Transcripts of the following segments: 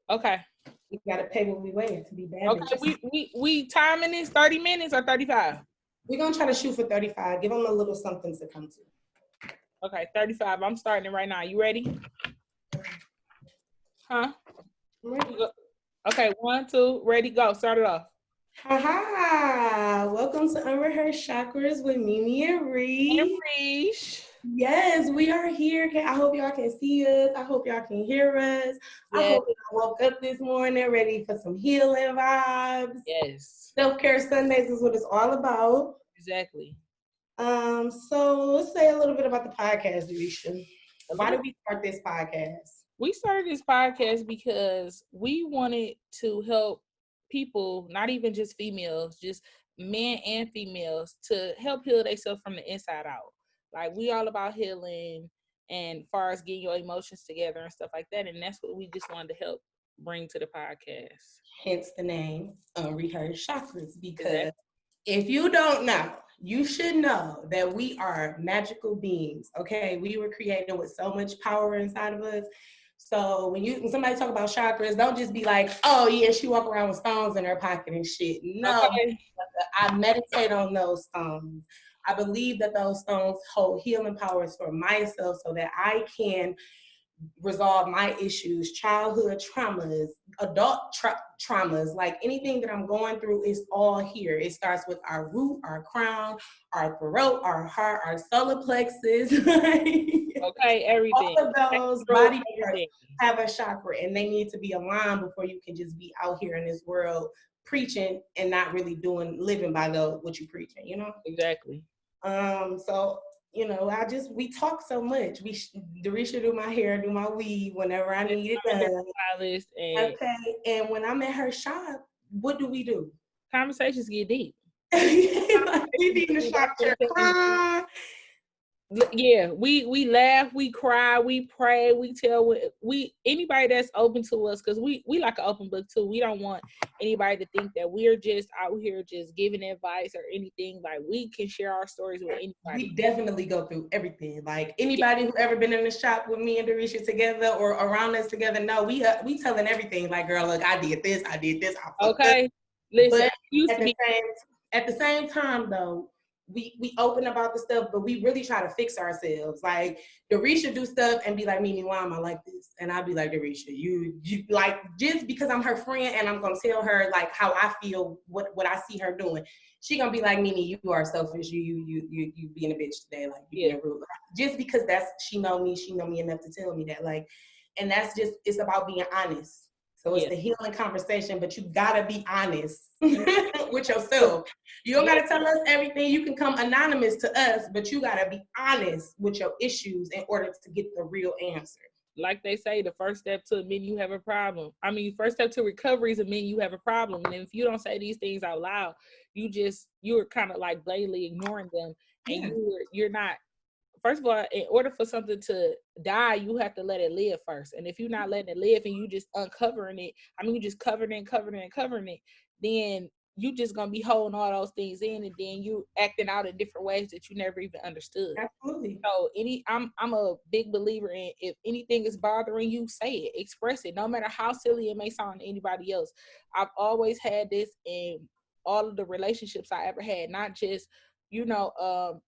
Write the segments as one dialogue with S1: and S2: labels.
S1: Okay.
S2: We gotta pay what we weigh to be bad
S1: Okay.
S2: bitches.
S1: We timing this 30 minutes or 35?
S2: We're gonna try to shoot for 35. Give them a little something to come to.
S1: Okay, 35. I'm starting it right now. You ready? Huh?
S2: Ready.
S1: Okay, 1, 2, ready, go. Start it off.
S2: Haha! Welcome to Unrehearsed Chakras with Mimi and
S1: Rish.
S2: Yes, we are here. I hope y'all can see us. I hope y'all can hear us. I hope y'all woke up this morning ready for some healing vibes.
S1: Yes.
S2: Self-care Sundays is what it's all about.
S1: Exactly.
S2: So let's say a little bit about the podcast, Risha. Why did we start this podcast?
S1: We started this podcast because we wanted to help people, not even just females, just men and females, to help heal themselves from the inside out. Like, we all about healing and far as getting your emotions together and stuff like that. And that's what we just wanted to help bring to the podcast.
S2: Hence the name Unrehearsed Chakras, because if you don't know, you should know that we are magical beings, okay? We were created with so much power inside of us. So when somebody talk about chakras, don't just be like, oh yeah, she walk around with stones in her pocket and shit. No, I meditate on those stones. I believe that those stones hold healing powers for myself so that I can resolve my issues, childhood traumas, adult traumas, like anything that I'm going through is all here. It starts with our root, our crown, our throat, our heart, our solar plexus.
S1: Okay, everything.
S2: All of those body parts have a chakra, and they need to be aligned before you can just be out here in this world preaching and not really living by what you're preaching, you know?
S1: Exactly.
S2: So you know, we talk so much. Risha do my hair, do my weave whenever I need it done. Okay, and when I'm at her shop, what do?
S1: Conversations get deep.
S2: Like, we be in the shop chair.
S1: Yeah, we laugh, we cry, we pray, we tell anybody that's open to us, because we like an open book too. We don't want anybody to think that we're just out here just giving advice or anything. Like, we can share our stories with anybody.
S2: We definitely go through everything. Like, anybody who ever been in the shop with me and Risha together or around us together, no, we telling everything. Like, girl, look, I did this.
S1: Okay, listen.
S2: But at the same time, though, we open about the stuff, but we really try to fix ourselves. Like, Risha do stuff and be like, Mimi, why am I like this? And I'll be like, Risha, you like, just because I'm her friend and I'm gonna tell her like how I feel, what I see her doing, she gonna be like, Mimi, you are selfish. You being a bitch today, like, you being rude. Just because she know me enough to tell me that, like, and that's just, it's about being honest. So it's the healing conversation, but you gotta be honest with yourself. You don't gotta tell us everything. You can come anonymous to us, but you gotta be honest with your issues in order to get the real answer.
S1: Like they say, the first step to admitting you have a problem. First step to recovery is admitting you have a problem. And if you don't say these things out loud, you're kind of like blatantly ignoring them, and you're not. First of all, in order for something to die, you have to let it live first. And if you're not letting it live and you just uncovering it, you just covering it, then you just gonna be holding all those things in, and then you acting out in different ways that you never even understood.
S2: Absolutely.
S1: So I'm a big believer in, if anything is bothering you, say it, express it, no matter how silly it may sound to anybody else. I've always had this in all of the relationships I ever had, not just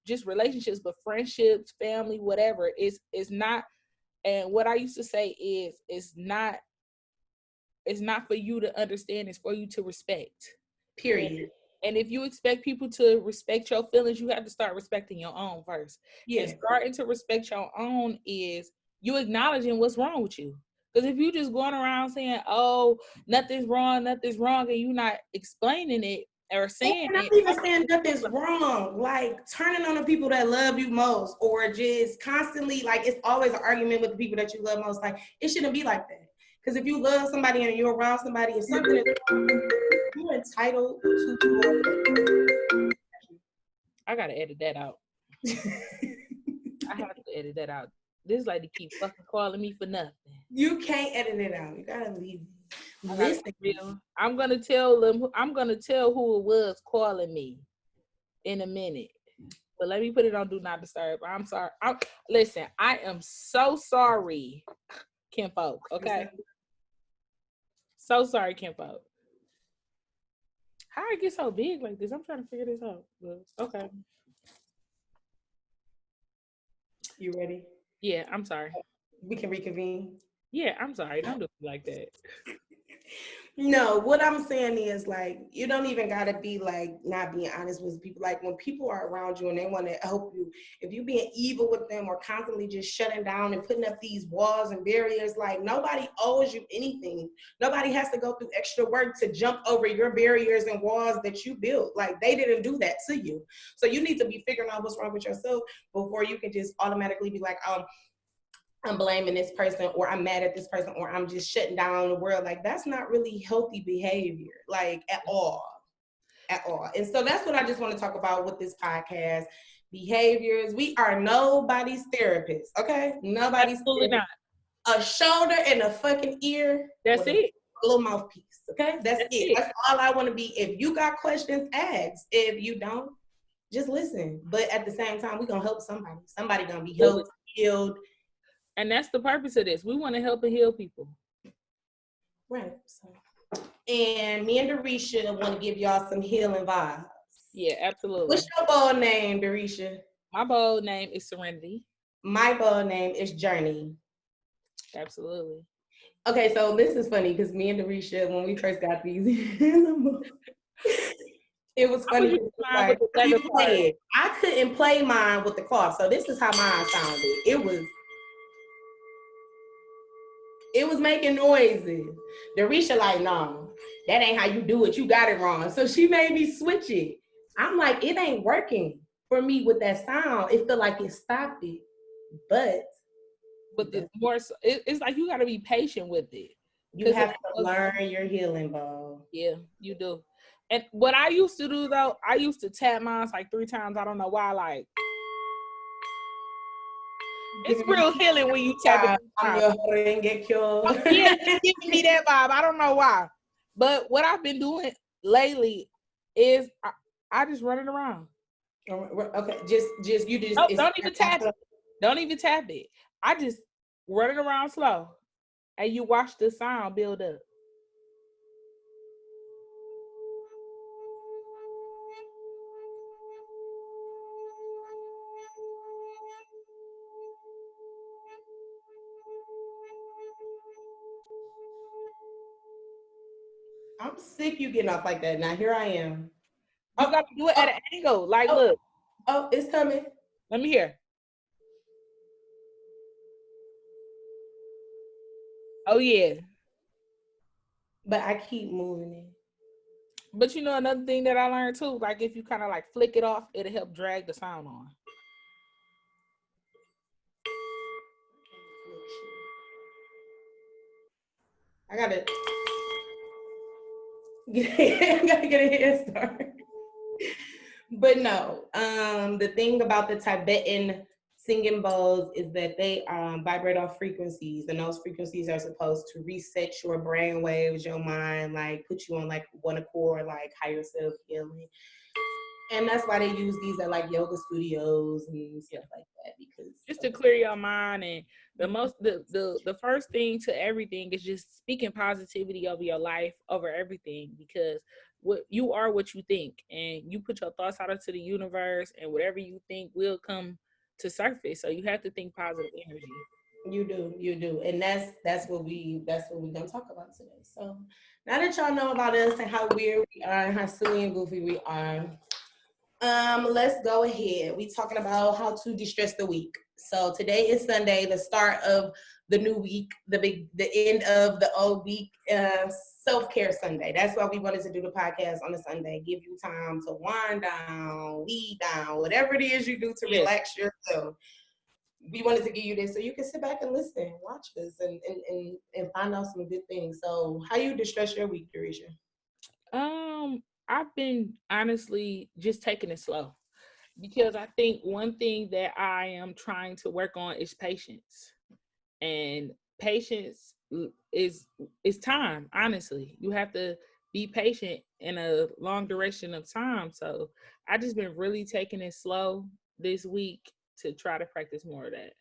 S1: just relationships, but friendships, family, whatever. It's not. And what I used to say is, it's not for you to understand, it's for you to respect.
S2: Period.
S1: And if you expect people to respect your feelings, you have to start respecting your own first. And starting to respect your own is you acknowledging what's wrong with you. Because if you just going around saying, oh, nothing's wrong, and you not explaining it, or saying
S2: not even saying nothing's wrong, like turning on the people that love you most, or just constantly, like, it's always an argument with the people that you love most. Like, it shouldn't be like that. Because if you love somebody and you're around somebody, if something is wrong, you're entitled to.
S1: I gotta edit that out. I have to edit that out. This lady keep fucking calling me for nothing.
S2: You can't edit it out. You gotta leave it.
S1: Listen, I'm gonna tell who it was calling me in a minute. But let me put it on Do Not Disturb. I'm sorry. Listen, I am so sorry, Kim folk. Okay. So sorry, Kimpo. How I get so big like this? I'm trying to figure this out. But okay.
S2: You ready?
S1: Yeah, I'm sorry.
S2: We can reconvene.
S1: Yeah, I'm sorry. Don't do me like that.
S2: No, what I'm saying is like you don't even gotta be like not being honest with people. Like when people are around you and they want to help you, if you being evil with them or constantly just shutting down and putting up these walls and barriers, like nobody owes you anything. Nobody has to go through extra work to jump over your barriers and walls that you built. Like they didn't do that to you. So you need to be figuring out what's wrong with yourself before you can just automatically be like, I'm blaming this person or I'm mad at this person or I'm just shutting down the world. Like that's not really healthy behavior, like at all. At all. And so that's what I just want to talk about with this podcast. Behaviors. We are nobody's therapist, okay? Nobody's
S1: Absolutely
S2: therapist.
S1: not.
S2: A shoulder and a fucking ear.
S1: That's it.
S2: A little mouthpiece, okay? That's it.
S1: it.
S2: That's all I want to be. If you got questions, ask. If you don't, just listen. But at the same time, we're gonna help somebody. Somebody gonna be helped, healed.
S1: And that's the purpose of this. We want to help and heal people.
S2: Right. So, and me and Risha want to give y'all some healing vibes.
S1: Yeah, absolutely.
S2: What's your bold name, Risha?
S1: My bold name is Serenity.
S2: My bold name is Journey.
S1: Absolutely.
S2: Okay, so this is funny because me and Risha, when we first got these, it was funny. Like, I couldn't play mine with the cloth, so this is how mine sounded. It was making noises. Risha like, no, that ain't how you do it. You got it wrong. So she made me switch it. I'm like, it ain't working for me with that sound. It feel like it stopped it. But
S1: the more, it's like you got to be patient with it.
S2: You have to learn your healing, Bo.
S1: Yeah, you do. And what I used to do though, I used to tap mine like 3 times. I don't know why. Like, it's real healing when you tap it. Yeah, it's giving me that vibe. I don't know why. But what I've been doing lately is I just run it around.
S2: Okay, just you just
S1: don't even tap it. Don't even tap it. I just run it around slow, and you watch the sound build up.
S2: I'm sick you getting off like that. Now here I am.
S1: You gotta do it at an angle. Like, look.
S2: Oh, it's coming.
S1: Let me hear. Oh yeah.
S2: But I keep moving it.
S1: But you know another thing that I learned too, like if you kind of like flick it off, it'll help drag the sound on.
S2: I gotta get a head start. But no, the thing about the Tibetan singing bowls is that they vibrate off frequencies, and those frequencies are supposed to reset your brain waves, your mind, like put you on like one accord, like higher self healing. And that's why they use these at like yoga studios and stuff like that, because
S1: just to clear your mind. And the first thing to everything is just speaking positivity over your life, over everything, because what you are what you think, and you put your thoughts out into the universe, and whatever you think will come to surface. So you have to think positive energy.
S2: You do, and that's what we're gonna talk about today. So now that y'all know about us and how weird we are and how silly and goofy we are, let's go ahead. We talking about how to de-stress the week. So today is Sunday, the start of the new week, the end of the old week, self-care Sunday. That's why we wanted to do the podcast on a Sunday. Give you time to wind down, weed down, whatever it is you do to relax yourself. We wanted to give you this so you can sit back and listen, watch us, and find out some good things. So how you de-stress your week, Risha?
S1: I've been honestly just taking it slow, because I think one thing that I am trying to work on is patience. And patience is time. Honestly, you have to be patient in a long duration of time. So I just been really taking it slow this week to try to practice more of that.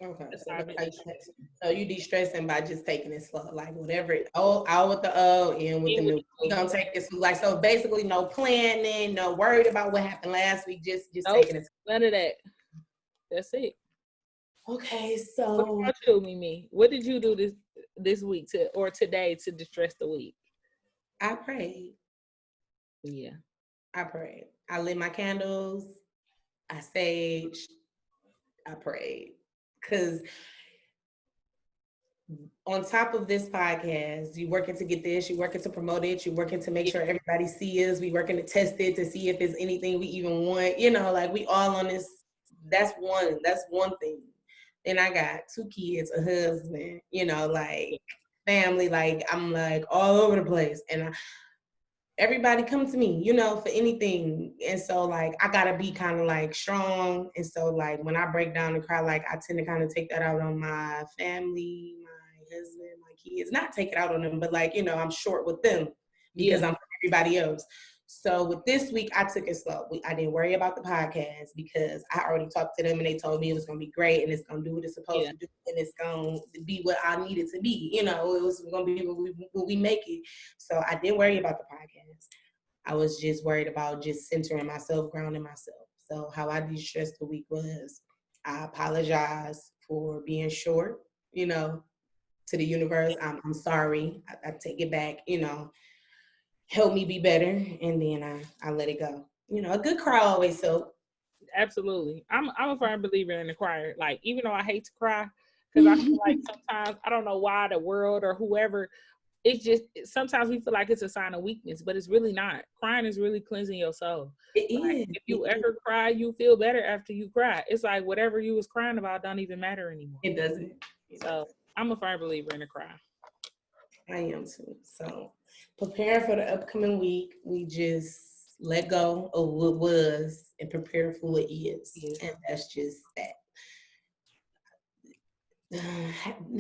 S2: Okay, so
S1: Besides
S2: that's
S1: me
S2: how you
S1: de-stressing.
S2: so you de-stressing by just taking it slow, like whatever. Out with the old, in with the
S1: In with
S2: new.
S1: the
S2: We
S1: new.
S2: gonna take it slow, like so. Basically, no planning, no worried about what happened last week. Just
S1: Nope,
S2: taking it.
S1: none of that. That's it.
S2: Okay,
S1: What
S2: so
S1: about you, Mimi? What did you do this week or today to distress the week?
S2: I prayed.
S1: Yeah.
S2: I prayed. I lit my candles. I saged. I prayed. Cause on top of this podcast, you working to get this, you working to promote it, you working to make
S1: Yeah.
S2: sure everybody sees us, we working to test it to see if there's anything we even want, you know, like we all on this. That's one thing. Then I got 2 kids, a husband, you know, like family, like I'm like all over the place. And everybody come to me, you know, for anything. And so like I gotta be kind of like strong. And so like when I break down and cry, like I tend to kind of take that out on my family, my husband, my kids. Not take it out on them, but like, you know, I'm short with them because
S1: Yeah.
S2: I'm for everybody else. So with this week, I took it slow. I didn't worry about the podcast because I already talked to them and they told me it was gonna be great and it's gonna do what it's supposed
S1: Yeah.
S2: to do and it's gonna be what I need it to be. You know, it was gonna be what we make it. So I didn't worry about the podcast. I was just worried about just centering myself, grounding myself. So how I de-stressed the week was I apologize for being short, you know, to the universe. I'm sorry. I take it back, you know, help me be better. And then I let it go. You know, a good cry always helps.
S1: Absolutely. I'm a firm believer in the cry. Like, even though I hate to cry, because I feel like sometimes I don't know why the world or whoever, it's just sometimes we feel like it's a sign of weakness, but it's really not. Crying is really cleansing your soul.
S2: It
S1: Like,
S2: is.
S1: if you ever cry, you feel better after you cry. It's like whatever you was crying about don't even matter anymore.
S2: It doesn't. It
S1: So
S2: doesn't.
S1: I'm a firm believer in the cry.
S2: I am too. So preparing for the upcoming week, we just let go of what was and prepare for what is.
S1: Yes.
S2: And that's just that.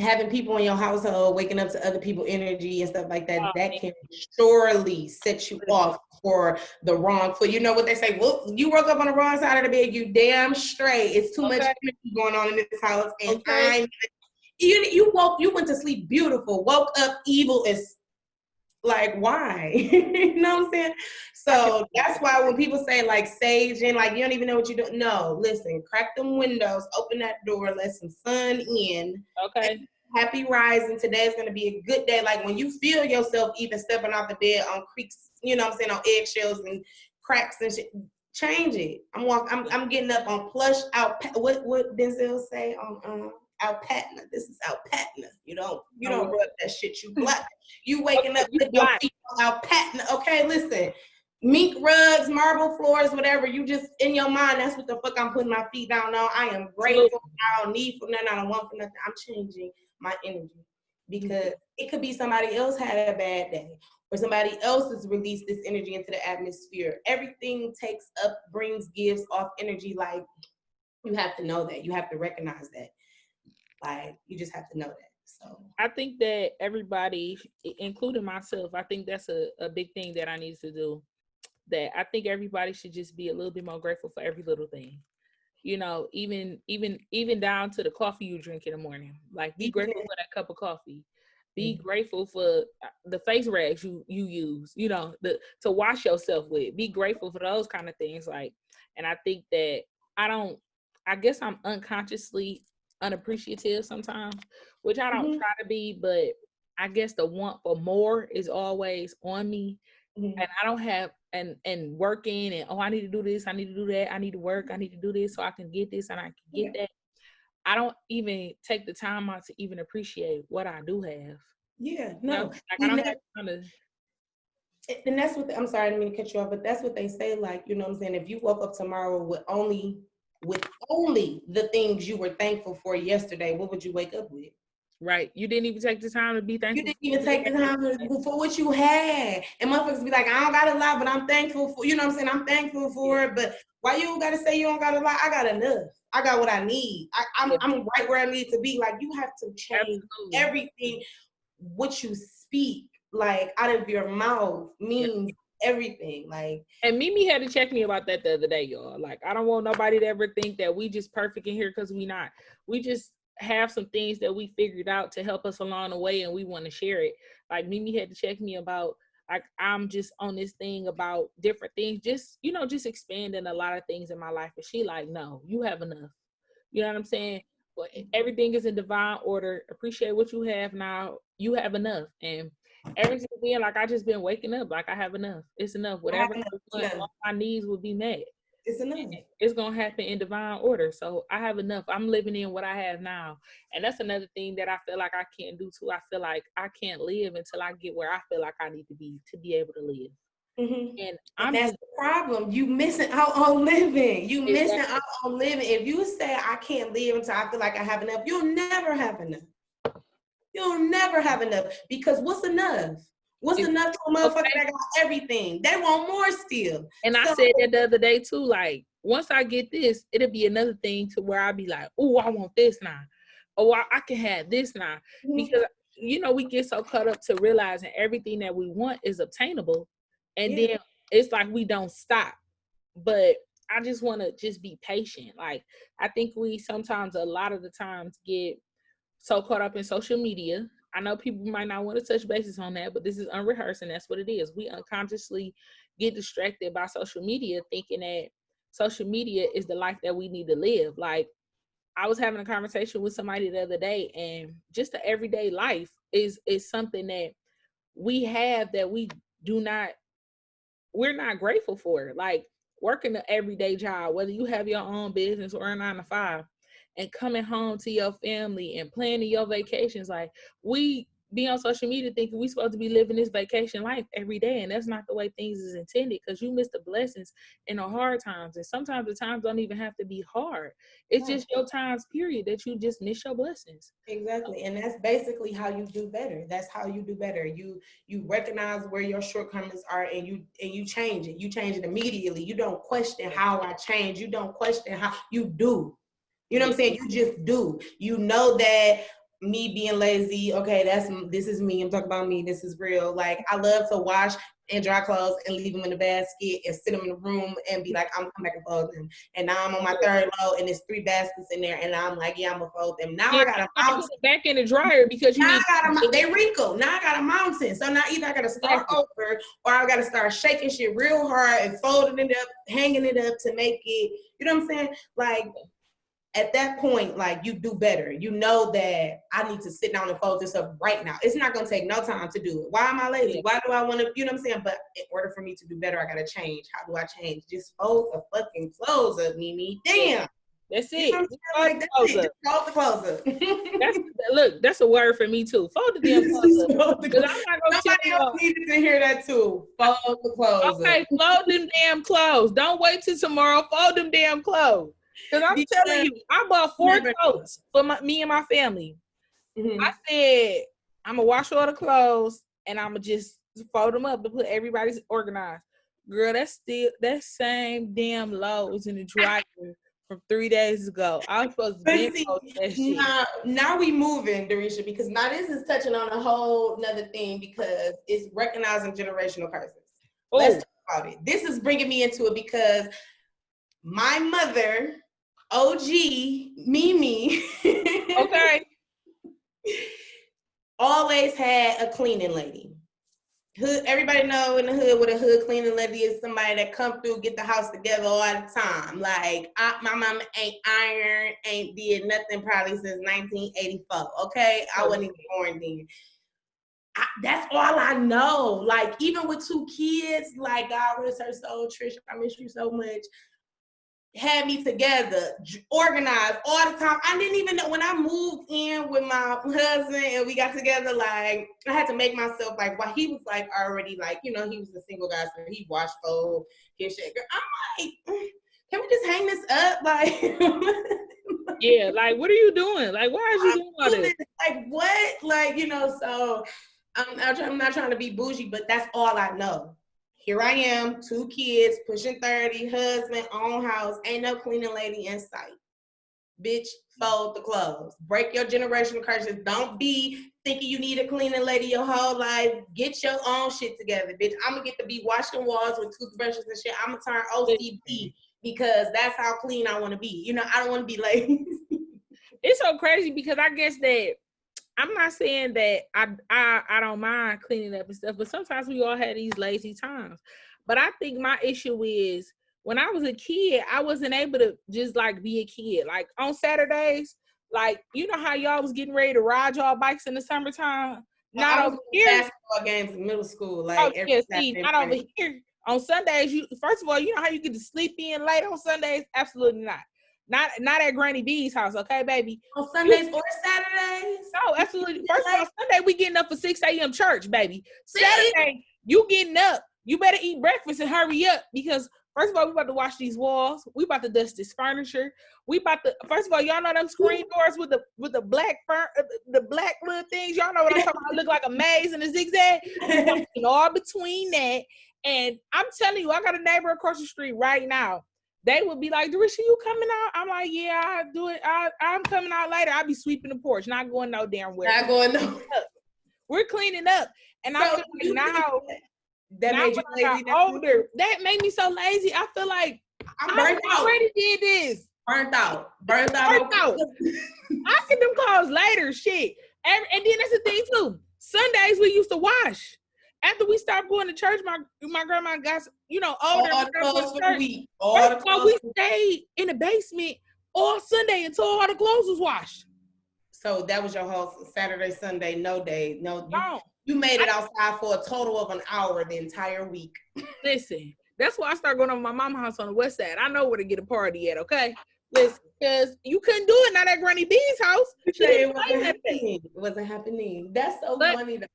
S2: Having people in your household, waking up to other people's energy and stuff like that,
S1: Oh,
S2: that
S1: man.
S2: can surely set you off for the wrong foot. You know what they say? Well, you woke up on the wrong side of the bed. You damn straight. It's too much
S1: Okay.
S2: energy going on in this house, and
S1: Okay.
S2: you went to sleep beautiful, woke up evil as like why? You know what I'm saying?
S1: I can
S2: So that's why when people say like sage and like you don't even know what you do. No, listen, crack them windows, open that door, let some sun in.
S1: okay.
S2: Happy rising. Today is gonna be a good day. Like when you feel yourself even stepping off the bed on creaks, you know what I'm saying, on eggshells and cracks and shit. Change it. I'm getting up on plush out. What Denzel say on alpaca. This is alpaca. You don't rub that shit. You black. You waking
S1: Okay,
S2: up
S1: you
S2: with your
S1: black.
S2: feet on alpaca. Okay, listen. Mink rugs, marble floors, whatever. You just in your mind. That's what the fuck I'm putting my feet down on. I am
S1: Absolutely.
S2: grateful. I don't need for nothing. I don't want for nothing. I'm changing my energy because it could be somebody else had a bad day or somebody else has released this energy into the atmosphere. Everything takes up, brings, gives off energy. Like you have to know that. You have to recognize that. Like you just have to know that. So
S1: I think that everybody, including myself, I think that's a big thing that I need to do. That I think everybody should just be a little bit more grateful for every little thing. You know, even down to the coffee you drink in the morning. Like, be grateful for that cup of coffee. Be grateful for the face rags you use. You know, to wash yourself with. Be grateful for those kind of things. Like, and I think that I don't. I guess I'm unconsciously unappreciative sometimes, which I don't try to be, but I guess the want for more is always on me, and I don't have and working and I need to do this, I need to do that, I need to work, I need to do this so I can get this and I can get that. I don't even take the time out to even appreciate what I do have.
S2: yeah,
S1: You know,
S2: no.
S1: like I don't have time to.
S2: And that's what I'm sorry, I didn't mean to cut you off, but that's what they say. Like, you know what I'm saying? If you woke up tomorrow with only the things you were thankful for yesterday, what would you wake up with?
S1: Right, you didn't even take the time to be
S2: You
S1: thankful
S2: didn't even take the time for what you had. And motherfuckers be like, I don't got a lot, but I'm thankful for, you know what I'm saying? I'm thankful for it. But why you don't gotta say you don't got a lot? I got enough. I got what I need. I'm right where I need to be. Like you have to change
S1: Absolutely.
S2: everything. What you speak, like out of your mouth, means everything. Like,
S1: and Mimi had to check me about that the other day, y'all. Like, I don't want nobody to ever think that we just perfect in here because we not. We just have some things that we figured out to help us along the way, and we want to share it. Like Mimi had to check me about, like, I'm just on this thing about different things, just, you know, just expanding a lot of things in my life. And she like, no, you have enough. You know what I'm saying? But everything is in divine order. Appreciate what you have now. You have enough. And everything being like, I just been waking up like I have enough. It's enough. Whatever I want, all my needs will be met.
S2: It's enough.
S1: It's gonna happen in divine order. So I have enough. I'm living in what I have now. And that's another thing that I feel like I can't do too. I feel like I can't live until I get where I feel like I need to be able to live.
S2: Mm-hmm.
S1: And
S2: that's the problem. You missing out on living. You missing out on living. If you say I can't live until I feel like I have enough, you'll never have enough. You'll never have enough, because what's enough? What's enough to a motherfucker that got everything? They want more still.
S1: And I said that the other day too, like, once I get this, it'll be another thing to where I'll be like, oh, I want this now. Oh, I can have this now. Mm-hmm. Because, you know, we get so caught up to realizing everything that we want is obtainable. And then it's like we don't stop. But I just want to just be patient. Like, I think we sometimes, a lot of the times, get so caught up in social media. I know people might not want to touch bases on that, but this is unrehearsed, and that's what it is. We unconsciously get distracted by social media, thinking that social media is the life that we need to live. Like, I was having a conversation with somebody the other day, and just the everyday life is something that we have that we're not grateful for. Like, working an everyday job, whether you have your own business or a 9-to-5, and coming home to your family and planning your vacations. Like, we be on social media thinking we supposed to be living this vacation life every day, and that's not the way things is intended, because you miss the blessings in the hard times. And sometimes the times don't even have to be hard. It's just your times, period, that you just miss your blessings.
S2: Exactly. And that's basically how you do better. That's how you do better. You recognize where your shortcomings are, and you change it. You change it immediately. You don't question how I change. You don't question how you do. You know what I'm saying? You just do. You know that me being lazy, okay, this is me. I'm talking about me. This is real. Like, I love to wash and dry clothes and leave them in the basket and sit them in the room and be like, I'm gonna come back and fold them. And now I'm on my third load and there's 3 baskets in there, and I'm like, yeah, I'm gonna fold them. Now I got a mountain.
S1: Put it back in the dryer because
S2: they wrinkle. Now I got a mountain. So now either I gotta start over, or I gotta start shaking shit real hard and folding it up, hanging it up to make it, you know what I'm saying? Like, at that point, like, you do better. You know that I need to sit down and fold this up right now. It's not gonna take no time to do it. Why am I lazy? Why do I want to, you know what I'm saying? But in order for me to do better, I gotta change. How do I change? Just fold the fucking clothes up, Mimi. Damn.
S1: That's it.
S2: You know like, that's it. Just fold the clothes up.
S1: That's a word for me too. Fold the damn clothes up. Because I'm not gonna
S2: Somebody else needed to hear that too. Fold the clothes up.
S1: Okay, fold them damn clothes. Don't wait till tomorrow. Fold them damn clothes. Because I'm telling you, I bought 4 coats for me and my family. Mm-hmm. I said, I'm going to wash all the clothes and I'm going to just fold them up to put everybody's organized. Girl, that same damn loads in the dryer from 3 days ago. I was supposed to be that shit.
S2: Now we moving, Risha, because now this is touching on a whole nother thing, because it's recognizing generational curses. Ooh. Let's talk about it. This is bringing me into it because my mother, OG Mimi,
S1: okay,
S2: always had a cleaning lady. Everybody know in the hood what a hood cleaning lady is. Somebody that come through, get the house together all the time. Like, my mama ain't ironed, ain't did nothing probably since 1984. Okay, I wasn't even born then. That's all I know. Like, even with 2 kids, like, God rest her soul, Trish, I miss you so much. Had me together, organized all the time. I didn't even know when I moved in with my husband and we got together, like, I had to make myself, like, while he was, like, already, like, you know, he was a single guy, so he washed, fold, his shit. I'm like, can we just hang this up? Like,
S1: yeah, like, what are you doing? Like, why is you doing all this?
S2: Like, what? Like, you know, so I'm not trying to be bougie, but that's all I know. Here I am, 2 kids, pushing 30, husband, own house, ain't no cleaning lady in sight. Bitch, fold the clothes. Break your generational curses. Don't be thinking you need a cleaning lady your whole life. Get your own shit together, bitch. I'm gonna get to be washing walls with toothbrushes and shit. I'm gonna turn OCD because that's how clean I wanna be. You know, I don't wanna be lazy.
S1: it's so crazy because I guess that I'm not saying that I don't mind cleaning up and stuff, but sometimes we all have these lazy times. But I think my issue is when I was a kid, I wasn't able to just like be a kid. Like on Saturdays, like you know how y'all was getting ready to ride y'all bikes in the summertime? Not
S2: I was
S1: over
S2: in
S1: here.
S2: basketball games in middle school,
S1: Oh
S2: like every
S1: yeah, see,
S2: Saturday
S1: not over
S2: morning.
S1: here. On Sundays, you first of all, you know how you get to sleep in late on Sundays? Absolutely not. Not at Granny B's house, okay, baby?
S2: On
S1: You
S2: Sundays or Saturdays?
S1: no, absolutely. First of all, Sunday we getting up for 6 a.m. church, baby.
S2: See?
S1: Saturday, you getting up. You better eat breakfast and hurry up because first of all, we about to wash these walls. We about to dust this furniture. We about to first of all, y'all know them screen doors with the black the black little things. Y'all know what I'm talking about. It look like a maze and a zigzag. And all between that. And I'm telling you, I got a neighbor across the street right now. They would be like, Risha, you coming out? I'm like, yeah, I do it. I'm coming out later. I'll be sweeping the porch, not going no damn where.
S2: Not going no.
S1: We're cleaning up. And so I feel like now
S2: made you
S1: when I got older, that made me so lazy. I feel like I already did this.
S2: Burnt out.
S1: I get them calls later, shit. And then that's the thing too. Sundays we used to wash. After we stopped going to church, my grandma got, older.
S2: All the clothes for the week.
S1: We stayed in the basement all Sunday until all the clothes was washed.
S2: So that was your whole Saturday, Sunday, no day. No, you made it outside for a total of an hour the entire week.
S1: Listen, that's why I started going to my mama's house on the west side. I know where to get a party at, okay? Listen, because you couldn't do it not at Granny B's house.
S2: It wasn't happening. That's so funny though.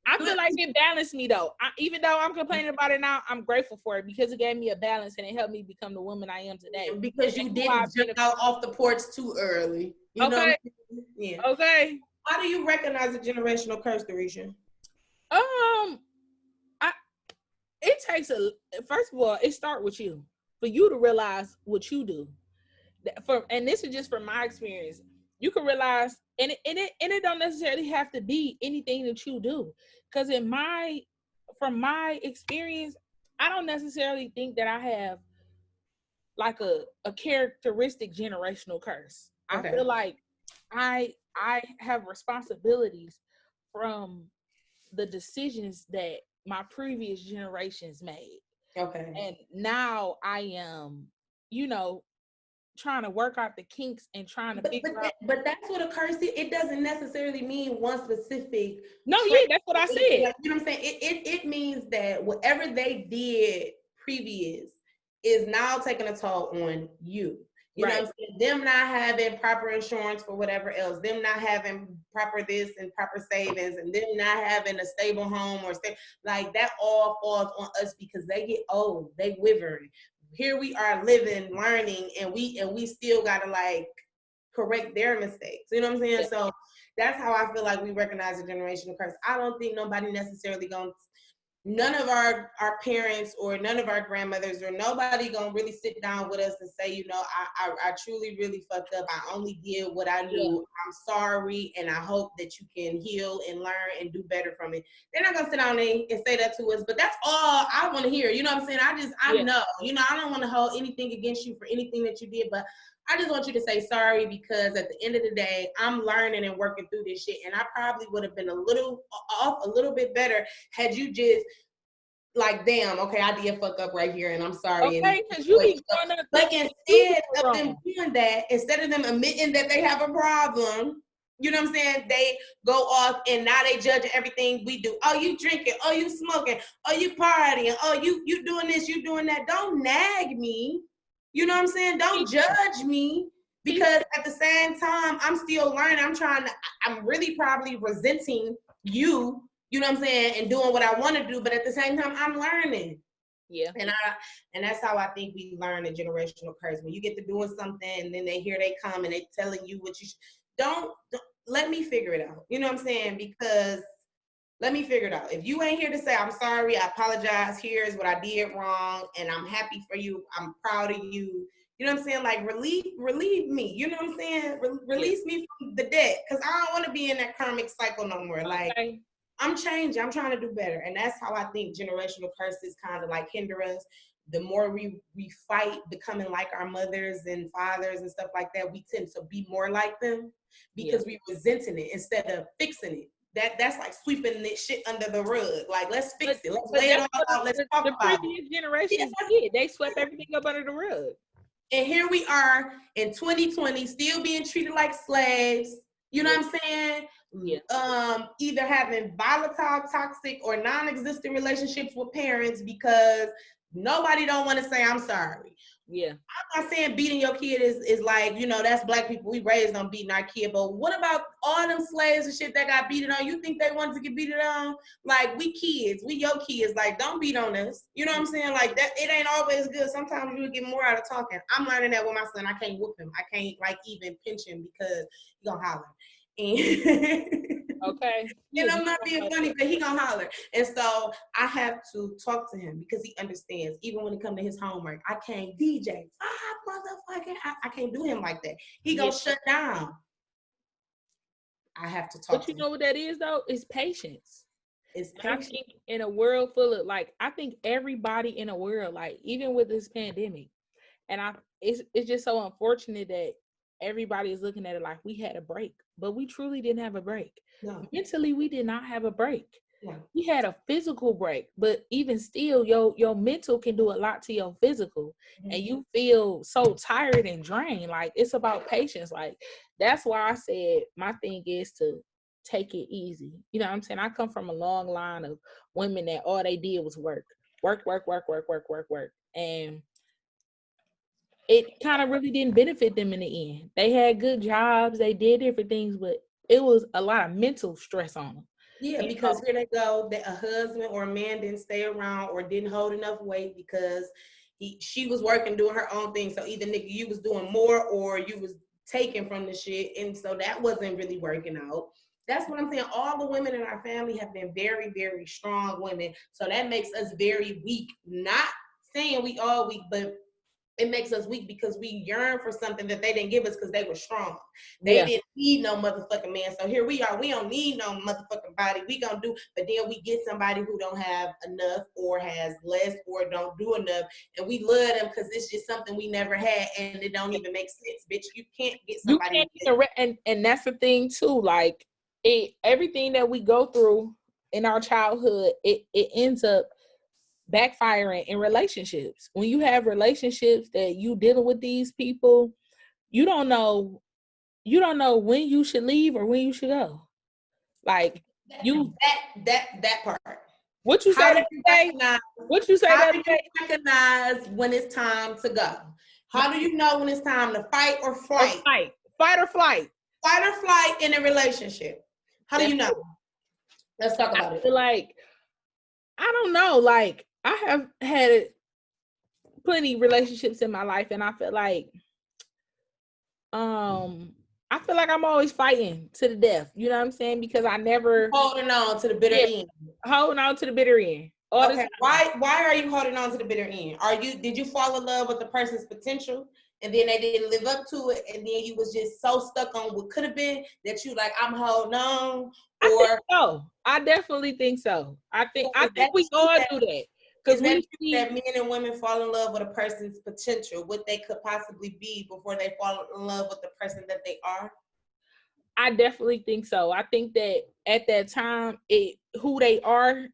S1: I feel like it balanced me though. Even though I'm complaining about it now, I'm grateful for it because it gave me a balance and it helped me become the woman I am today.
S2: Because you didn't jump out off the porch too early. You know what I mean? Yeah.
S1: Okay.
S2: How do you recognize a generational curse, Risha?
S1: It takes first of all, it starts with you. For you to realize what you do. And this is just from my experience. You can realize, and it don't necessarily have to be anything that you do. Because from my experience, I don't necessarily think that I have like a characteristic generational curse. Okay. I feel like I have responsibilities from the decisions that my previous generations made. Okay. And now I am, trying to work out the kinks and trying to figure out.
S2: But that's what a curse is. It doesn't necessarily mean one specific.
S1: No, yeah, that's what I said.
S2: Like, you know what I'm saying? It means that whatever they did previous is now taking a toll on you. You know what I'm saying? Them not having proper insurance for whatever else, them not having proper this and proper savings, and them not having a stable home like that all falls on us because they get old, they withering. Here we are living, learning, and we still gotta like correct their mistakes. You know what I'm saying? So that's how I feel like we recognize a generational curse. I don't think nobody necessarily none of our parents or none of our grandmothers or nobody gonna really sit down with us and say, I truly really fucked up. I only did what I knew. Yeah. I'm sorry, and I hope that you can heal and learn and do better from it. They're not gonna sit down and say that to us, but that's all I want to hear. You know what I'm saying? I know. I don't want to hold anything against you for anything that you did, but I just want you to say sorry because at the end of the day, I'm learning and working through this shit. And I probably would have been a little bit better had you just like, damn, okay, I did fuck up right here and I'm sorry.
S1: Okay, because you be going up.
S2: But instead of them doing that, instead of them admitting that they have a problem, you know what I'm saying? They go off and now they judge everything we do. Oh, you drinking. Oh, you smoking. Oh, you partying. Oh, you doing this, you doing that. Don't nag me. You know what I'm saying? Don't judge me because at the same time, I'm still learning. I'm really probably resenting you, you know what I'm saying, and doing what I want to do. But at the same time, I'm learning. Yeah. And that's how I think we learn a generational curse. When you get to doing something and then they come and they telling you what you don't let me figure it out. You know what I'm saying? Because let me figure it out. If you ain't here to say, I'm sorry, I apologize, here's what I did wrong, and I'm happy for you, I'm proud of you. You know what I'm saying? Like, relieve me. You know what I'm saying? Release me from the debt, because I don't want to be in that karmic cycle no more. Like, I'm changing. I'm trying to do better. And that's how I think generational curses kind of like hinder us. the more we fight becoming like our mothers and fathers and stuff like that, we tend to be more like them because we resenting it instead of fixing it. That's like sweeping this shit under the rug. Like, let's fix it. Let's lay it all out. Let's talk about it.
S1: The previous generations did. They swept everything up under the rug.
S2: And here we are in 2020, still being treated like slaves. You know what I'm saying? Yeah. Either having volatile, toxic, or non-existent relationships with parents because nobody don't want to say I'm sorry.
S1: Yeah.
S2: I'm not saying beating your kid is like, you know, that's black people. We raised on beating our kid. But what about all them slaves and shit that got beaten on? You think they wanted to get beaten on? Like, we kids, we your kids. Like, don't beat on us. You know what I'm saying? Like, that it ain't always good. Sometimes you get more out of talking. I'm learning that with my son. I can't whoop him. I can't like even pinch him because he gonna holler. And
S1: okay.
S2: And I'm not being funny, but he gonna holler. And so I have to talk to him because he understands. Even when it comes to his homework, I can't DJ. Motherfucker, I can't do him like that. He gonna shut down. I have to talk.
S1: But you know what that is though? It's patience.
S2: It's
S1: patience. I think in a world full of like, I think everybody in a world, like even with this pandemic, and it's just so unfortunate that everybody is looking at it like we had a break, but we truly didn't have a break. No. Mentally, we did not have a break. No. We had a physical break, but even still, your mental can do a lot to your physical, and you feel so tired and drained. Like, it's about patience. Like, that's why I said my thing is to take it easy. You know what I'm saying? I come from a long line of women that all they did was work, and it kind of really didn't benefit them in the end. They had good jobs, they did different things, but it was a lot of mental stress on them.
S2: Yeah, because here they go, that a husband or a man didn't stay around or didn't hold enough weight because she was working, doing her own thing. So either nigga, you was doing more or you was taking from the shit. And so that wasn't really working out. That's what I'm saying. All the women in our family have been very, very strong women. So that makes us very weak. Not saying we all weak, but it makes us weak because we yearn for something that they didn't give us because they were strong. They didn't need no motherfucking man. So here we are. We don't need no motherfucking body. We gonna do, but then we get somebody who don't have enough or has less or don't do enough. And we love them because it's just something we never had and it don't even make sense. Bitch, you can't get somebody.
S1: And that's the thing too. Like, everything that we go through in our childhood, it ends up backfiring in relationships. When you have relationships that you dealing with these people, you don't know when you should leave or when you should go. Like,
S2: that part.
S1: What you say that day? What you say that day?
S2: How do you recognize when it's time to go? How do you know when it's time to fight or flight?
S1: Fight or flight.
S2: Fight or flight in a relationship. How do you know? Let's talk about it.
S1: Like, I don't know. Like, I have had plenty relationships in my life, and I feel like I'm always fighting to the death. You know what I'm saying? Because I never
S2: holding on to the bitter end.
S1: Holding on to the bitter end.
S2: Okay. Why are you holding on to the bitter end? Did you fall in love with the person's potential and then they didn't live up to it, and then you was just so stuck on what could have been that you like, I'm holding on?
S1: I definitely think so. I think we all do that. Because we see
S2: that men and women fall in love with a person's potential, what they could possibly be before they fall in love with the person that they are.
S1: I definitely think so. I think that at that time, who they are,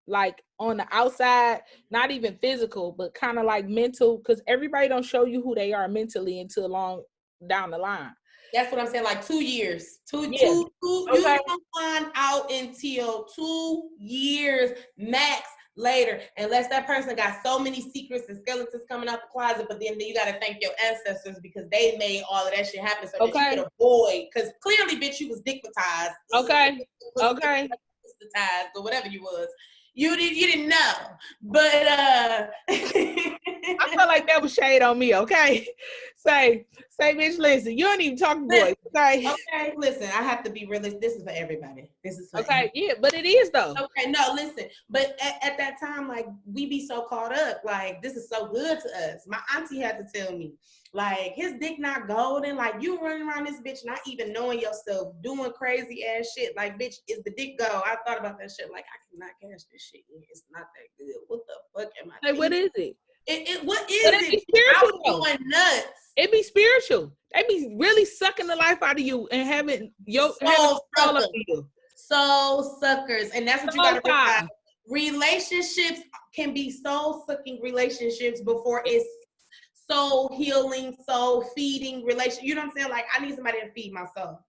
S1: like on the outside, not even physical, but kind of like mental, because everybody don't show you who they are mentally until long down the line.
S2: That's what I'm saying, like 2 years. You don't find out until 2 years max later, unless that person got so many secrets and skeletons coming out the closet. But then you got to thank your ancestors because they made all of that shit happen so that you could avoid. Because clearly, bitch, you was digmatized.
S1: Okay.
S2: Or whatever you was. You didn't know, but
S1: I felt like that was shade on me. Okay, say, bitch, listen, you don't even talk to boys.
S2: Okay, listen, I have to be realistic. This is for everybody. This is for
S1: everybody. Yeah, but it is though.
S2: Okay, no, listen, but at that time, like, we be so caught up, like, this is so good to us. My auntie had to tell me, like, his dick not golden, like, you running around this bitch not even knowing yourself, doing crazy ass shit, like, bitch, is the dick go? I thought about that shit, like, I cannot cash this shit in. It's not that good. What the fuck am I
S1: doing? What is it?
S2: What is
S1: But it be
S2: it? I
S1: spiritual
S2: was
S1: though.
S2: going nuts.
S1: It be spiritual. They be really sucking the life out of you and having control over you.
S2: Soul suckers. And that's what you gotta
S1: Soul
S2: realize. Relationships can be soul sucking relationships before it's soul healing, soul feeding relation. You know what I'm saying? Like, I need somebody to feed my soul.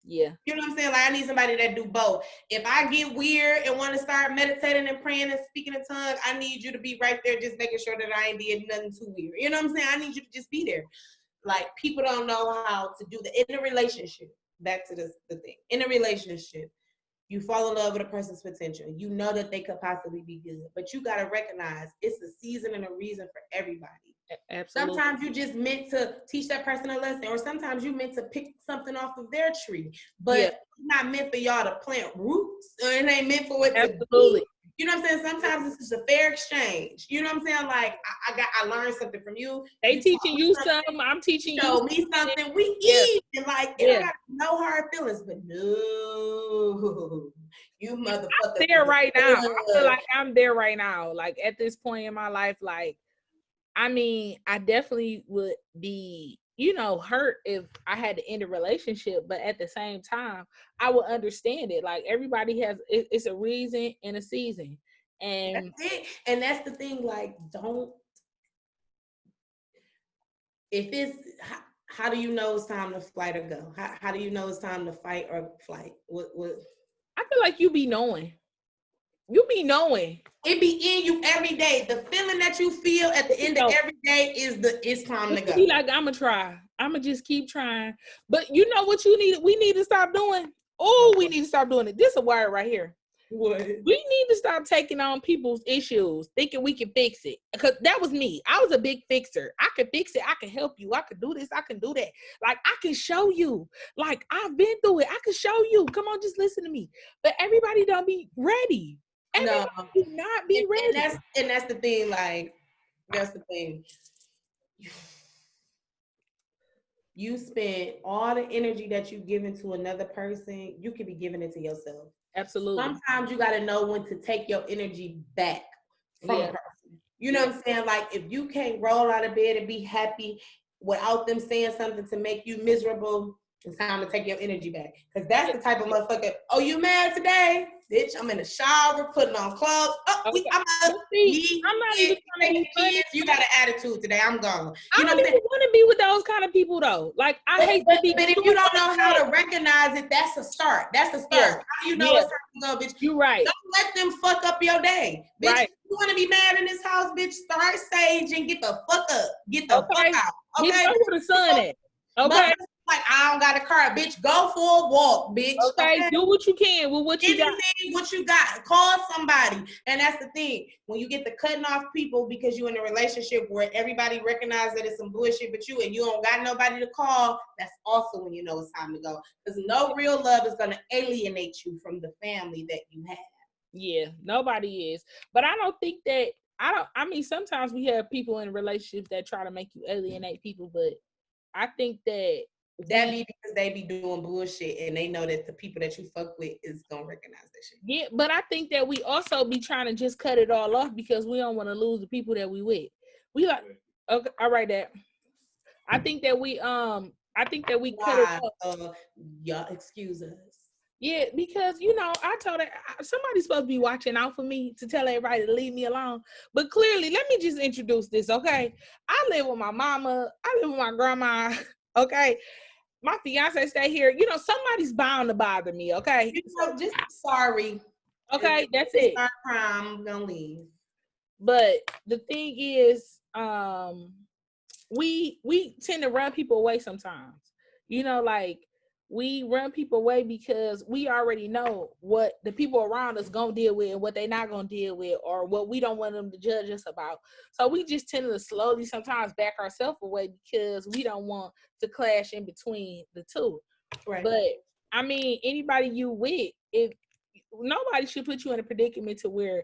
S1: Yeah.
S2: You know what I'm saying? Like, I need somebody that do both. If I get weird and want to start meditating and praying and speaking in tongues, I need you to be right there just making sure that I ain't did nothing too weird. You know what I'm saying? I need you to just be there. Like, people don't know how to do that in a relationship. Back to the thing. In a relationship, you fall in love with a person's potential. You know that they could possibly be good, but you got to recognize it's a season and a reason for everybody. Absolutely. Sometimes you just meant to teach that person a lesson, or sometimes you meant to pick something off of their tree, but it's not meant for y'all to plant roots, or it ain't meant for it to be. You know what I'm saying? Sometimes it's just a fair exchange. You know what I'm saying? Like, I learned something from you.
S1: They teaching you something. I'm teaching you.
S2: Show me something. We eat. And like, it don't got no hard feelings, but no, you motherfucker.
S1: I'm there right now. I feel like I'm there right now. Like, at this point in my life, like, I mean, I definitely would be, hurt if I had to end a relationship, but at the same time, I would understand it. Like, everybody has, it's a reason and a season. And
S2: that's it. And that's the thing, like, how do you know it's time to flight or go? How do you know it's time to fight or flight? What?
S1: I feel like you be knowing. You be knowing.
S2: It be in you every day. The feeling that you feel at the end of every day is it's time to go.
S1: Be like, I'm gonna try. I'm gonna just keep trying. But you know what we need to stop doing? Oh, we need to stop doing it. This is a word right here.
S2: What?
S1: We need to stop taking on people's issues, thinking we can fix it. Because that was me. I was a big fixer. I can fix it. I can help you. I can do this. I can do that. Like, I can show you. Like, I've been through it. I can show you. Come on, just listen to me. But everybody don't be ready. Everybody do not be ready.
S2: And that's the thing. Like, that's the thing. You spend all the energy that you give into another person, you could be giving it to yourself.
S1: Absolutely.
S2: Sometimes you got to know when to take your energy back from a person. You know what I'm saying? Like, if you can't roll out of bed and be happy without them saying something to make you miserable, it's time to take your energy back. Because that's the type of motherfucker, oh, you mad today? Bitch, I'm in the shower, putting on clothes. Oh, I'm up.
S1: I'm not even trying to be funny.
S2: You got an attitude today. I'm gone.
S1: You know what I'm saying? I don't even want to be with those kind of people, though. Like, I hate to be.
S2: But if you don't know how to recognize it, that's a start. That's a start. Yeah. How do you know it's time to go, bitch?
S1: You're right.
S2: Don't let them fuck up your day. Bitch, if you want to be mad in this house, bitch, start sage and get the fuck up. Get the fuck out. Okay?
S1: Bitch, go where the sun at. Okay?
S2: Like, I don't got a car, bitch. Go for a walk, bitch.
S1: Okay, do what you can with what you got.
S2: What you got. Call somebody. And that's the thing. When you get to cutting off people because you're in a relationship where everybody recognizes that it's some bullshit but you, and you don't got nobody to call, that's also when you know it's time to go. Because no real love is going to alienate you from the family that you have.
S1: Yeah, nobody is. But I don't think that, I mean, sometimes we have people in relationships that try to make you alienate people, but I think that
S2: be because they be doing bullshit and they know that the people that you fuck with is gonna recognize that shit.
S1: Yeah, but I think that we also be trying to just cut it all off because we don't want to lose the people that we with. We like, okay, all right, that. I think that we cut it off.
S2: Y'all excuse us.
S1: Yeah, because I told her somebody's supposed to be watching out for me to tell everybody to leave me alone. But clearly, let me just introduce this, okay? I live with my mama. I live with my grandma, okay? My fiance stay here. Somebody's bound to bother me, okay?
S2: Just sorry.
S1: Okay, that's it.
S2: Our crime, I'm gonna leave.
S1: But the thing is, we tend to run people away sometimes. Like, we run people away because we already know what the people around us gonna deal with and what they not gonna deal with, or what we don't want them to judge us about. So we just tend to slowly sometimes back ourselves away because we don't want to clash in between the two. Right. But I mean, anybody you with, if nobody should put you in a predicament to where,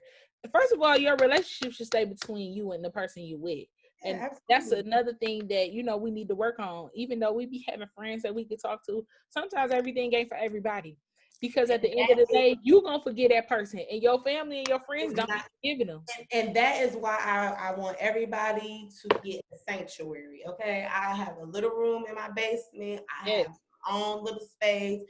S1: first of all, your relationship should stay between you and the person you with. And that's another thing that, we need to work on. Even though we be having friends that we can talk to, sometimes everything ain't for everybody. Because at the end of the day, you're going to forget that person. And your family and your friends don't be forgiving them.
S2: And that is why I want everybody to get a sanctuary, okay? I have a little room in my basement. I have my own little space.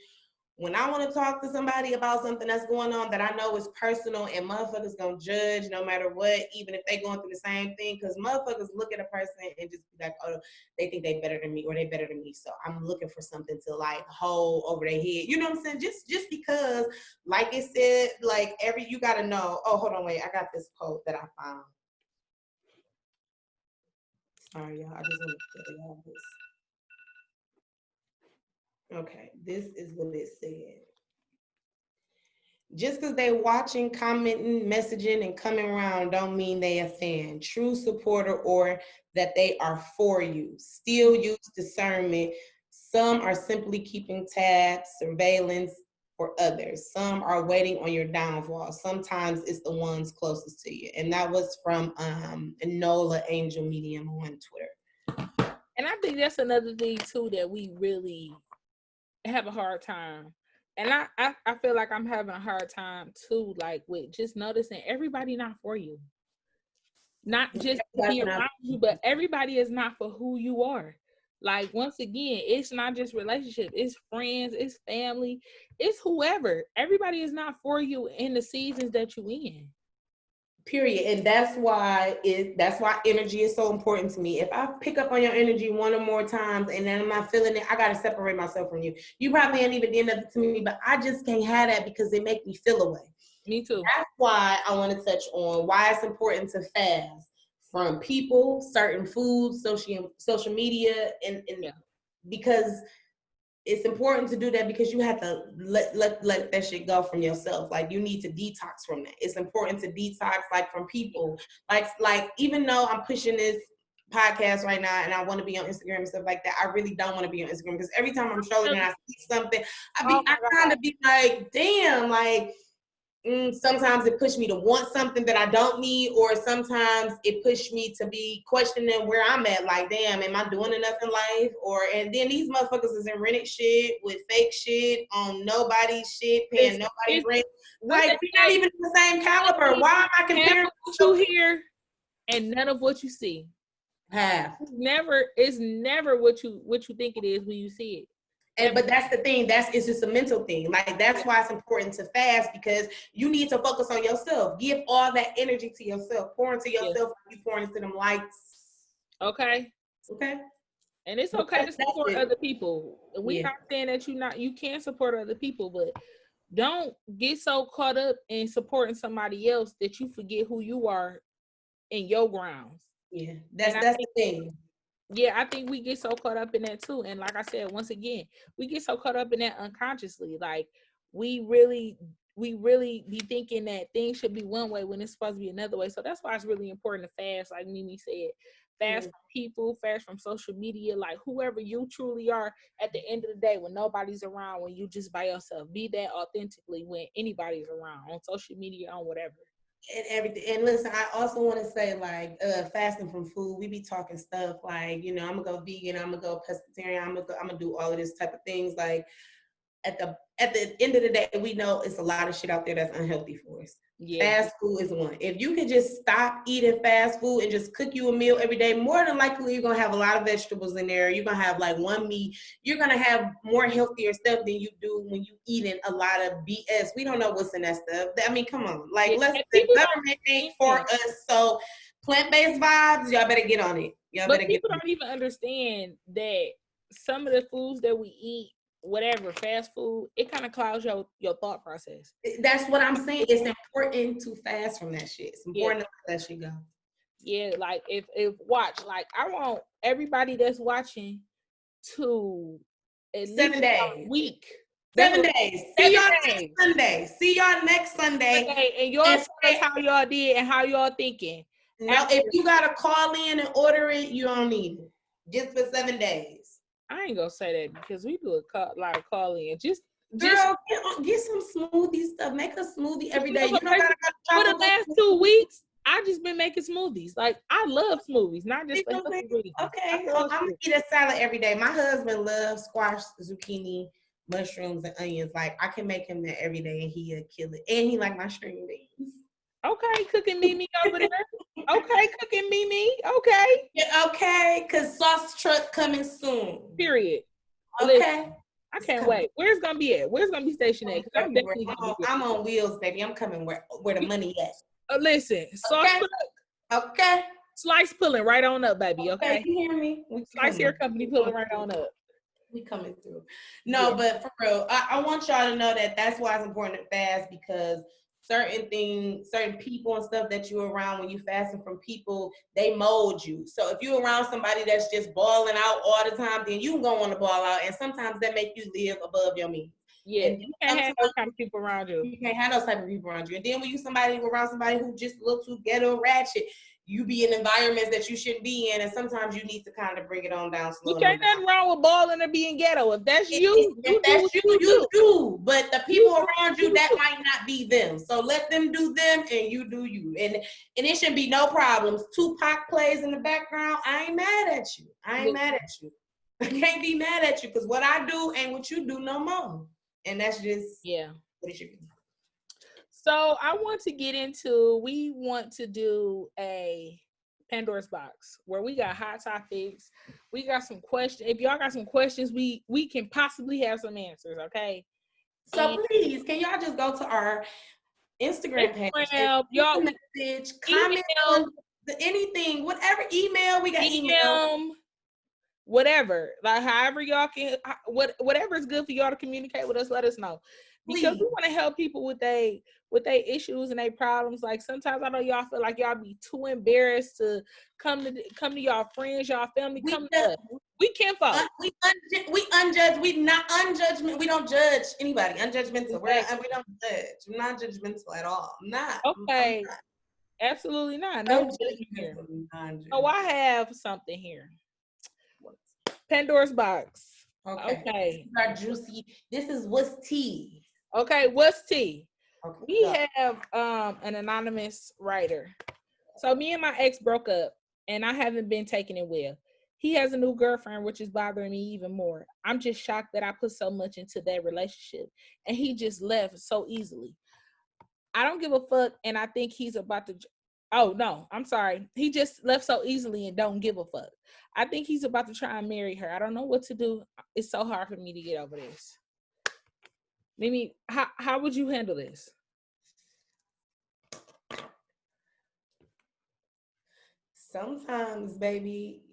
S2: When I want to talk to somebody about something that's going on that I know is personal and motherfuckers gonna judge no matter what, even if they going through the same thing, because motherfuckers look at a person and just be like, oh, they think they better than me or they better than me. So I'm looking for something to like hold over their head. You know what I'm saying? Just because, like it said, like you gotta know, oh, hold on, wait, I got this quote that I found. Sorry, y'all. I just want to tell y'all this. Okay, this is what it said. Just because they watching, commenting, messaging, and coming around don't mean they a fan, true supporter, or that they are for you. Still use discernment. Some are simply keeping tabs, surveillance for others. Some are waiting on your downfall. Sometimes it's the ones closest to you. And that was from Enola Angel Medium on Twitter.
S1: And I think that's another thing too that we really have a hard time. And I feel like I'm having a hard time too, like with just noticing everybody not for you. Not just to be around you, but everybody is not for who you are. Like, once again, it's not just relationship, it's friends, it's family, it's whoever. Everybody is not for you in the seasons that you in.
S2: Period. And that's why energy is so important to me. If I pick up on your energy one or more times and then I'm not feeling it, I gotta separate myself from you. You probably ain't even did nothing to me, but I just can't have that because it makes me feel away.
S1: Me too.
S2: That's why I want to touch on why it's important to fast from people, certain foods, social media, and because it's important to do that because you have to let that shit go from yourself. Like, you need to detox from that. It's important to detox, like, from people. Like even though I'm pushing this podcast right now and I want to be on Instagram and stuff like that, I really don't want to be on Instagram because every time I'm strolling and I see something, I kind of be like, damn, like, sometimes it pushed me to want something that I don't need, or sometimes it pushed me to be questioning where I'm at. Like, damn, am I doing enough in life? And then these motherfuckers is in rented shit with fake shit on nobody's shit, paying nobody's rent. Like, we're not even the same caliber. Why am I comparing
S1: what you hear and none of what you see? It's never what you think it is when you see it.
S2: But that's the thing. It's just a mental thing. Like, that's why it's important to fast, because you need to focus on yourself. Give all that energy to yourself. Pour into yourself like you pour into them lights.
S1: Okay. And it's okay to support other people. We're not saying that you can't support other people, but don't get so caught up in supporting somebody else that you forget who you are in your grounds.
S2: Yeah, that's the thing.
S1: Yeah, I think we get so caught up in that too. And like I said, once again, we get so caught up in that unconsciously. Like, we really be thinking that things should be one way when it's supposed to be another way. So that's why it's really important to fast, like Mimi said. Fast from people, fast from social media, like whoever you truly are at the end of the day, when nobody's around, when you just by yourself. Be that authentically when anybody's around, on social media, on whatever.
S2: And everything. And listen, I also want to say, like, fasting from food, we be talking stuff like, you know, I'm gonna go vegan, I'm gonna go pescatarian, I'm gonna do all of this type of things. Like, at the end of the day, we know it's a lot of shit out there that's unhealthy for us. Fast food is one. If you could just stop eating fast food and just cook you a meal every day, more than likely you're gonna have a lot of vegetables in there. You're gonna have like one meat. You're gonna have more healthier stuff than you do when you eating a lot of BS. We don't know what's in that stuff. I mean, come on. Like, the government ain't for us. So plant-based vibes, y'all better get on it.
S1: People don't even understand that some of the foods that we eat, whatever, fast food, it kind of clouds your thought process.
S2: That's what I'm saying. It's important to fast from that shit. It's important to let that shit go.
S1: Yeah, like if watch, like, I want everybody that's watching to at
S2: 7 days
S1: a week.
S2: 7 days. See y'all next Sunday. See y'all next Sunday.
S1: Okay, and y'all say how y'all did and how y'all thinking.
S2: No, if you gotta call in and order it, you don't need it. Just for 7 days.
S1: I ain't gonna say that because we do a lot of calling. Just
S2: girl, get some smoothie stuff. Make a smoothie every day. You don't gotta go
S1: for the last 2 weeks. I just been making smoothies. Like, I love smoothies, not just
S2: okay. I'm gonna eat a salad every day. My husband loves squash, zucchini, mushrooms and onions. Like I can make him that every day and he'll kill it. And he like my string beans.
S1: Okay, cooking Mimi over there. Okay, cooking Mimi. Okay.
S2: Yeah, okay, cause sauce truck coming soon.
S1: Period.
S2: Okay.
S1: Listen, I can't wait. Where's gonna be at? Where's gonna be stationed at? Because I'm definitely gonna be
S2: I'm on wheels, baby. I'm coming where the money at.
S1: Listen, sauce truck.
S2: Okay.
S1: Slice pulling right on up, baby. Okay.
S2: You hear me?
S1: Slice Hair Company pulling right on up.
S2: We coming through. No, but for real, I want y'all to know that that's why it's important to fast, because certain things, certain people and stuff that you're around when you fasting from people, they mold you. So if you're around somebody that's just balling out all the time, then you gonna want to ball out, and sometimes that make you live above your means.
S1: Yeah, and you can't have those kind of people around you.
S2: You can't have those type of people around you. And then when you around somebody who just look too ghetto ratchet, you be in environments that you shouldn't be in, and sometimes you need to kind of bring it on down slow.
S1: You can't nothing wrong with balling or being ghetto. If that's you,
S2: you do. But the people around you, that might not be them. So let them do them, and you do you. And it should be no problems. Tupac plays in the background. I ain't mad at you. I can't be mad at you, because what I do ain't what you do no more. And that's just what it should be.
S1: So I want to get into, we want to do a Pandora's box where we got hot topics. We got some questions. If y'all got some questions, we can possibly have some answers, okay?
S2: So please, can y'all just go to our Instagram page?
S1: Y'all
S2: message, comment on anything, whatever, email, we got email.
S1: Whatever, like however y'all can, whatever is good for y'all to communicate with us, let us know. Because we want to help people with they issues and their problems. Like sometimes I know y'all feel like y'all be too embarrassed to come to y'all friends, y'all family. Come to us. We can't follow.
S2: We unjudged. We not unjudgment. We don't judge anybody. Unjudgmental. Exactly. We don't judge. We're not judgmental at all. I'm not.
S1: Okay. I'm not. Absolutely not. No judgment here. Oh, I have something here. Pandora's box. Okay.
S2: This is our juicy. This is what's tea.
S1: Okay, what's tea? Okay, we have an anonymous writer. So me and my ex broke up, and I haven't been taking it well. He has a new girlfriend, which is bothering me even more. I'm just shocked that I put so much into that relationship, and he just left so easily. I don't give a fuck, and I think he's about to. Oh no, I'm sorry. He just left so easily and don't give a fuck. I think he's about to try and marry her. I don't know what to do. It's so hard for me to get over this. Mimi, how would you handle this?
S2: Sometimes, baby,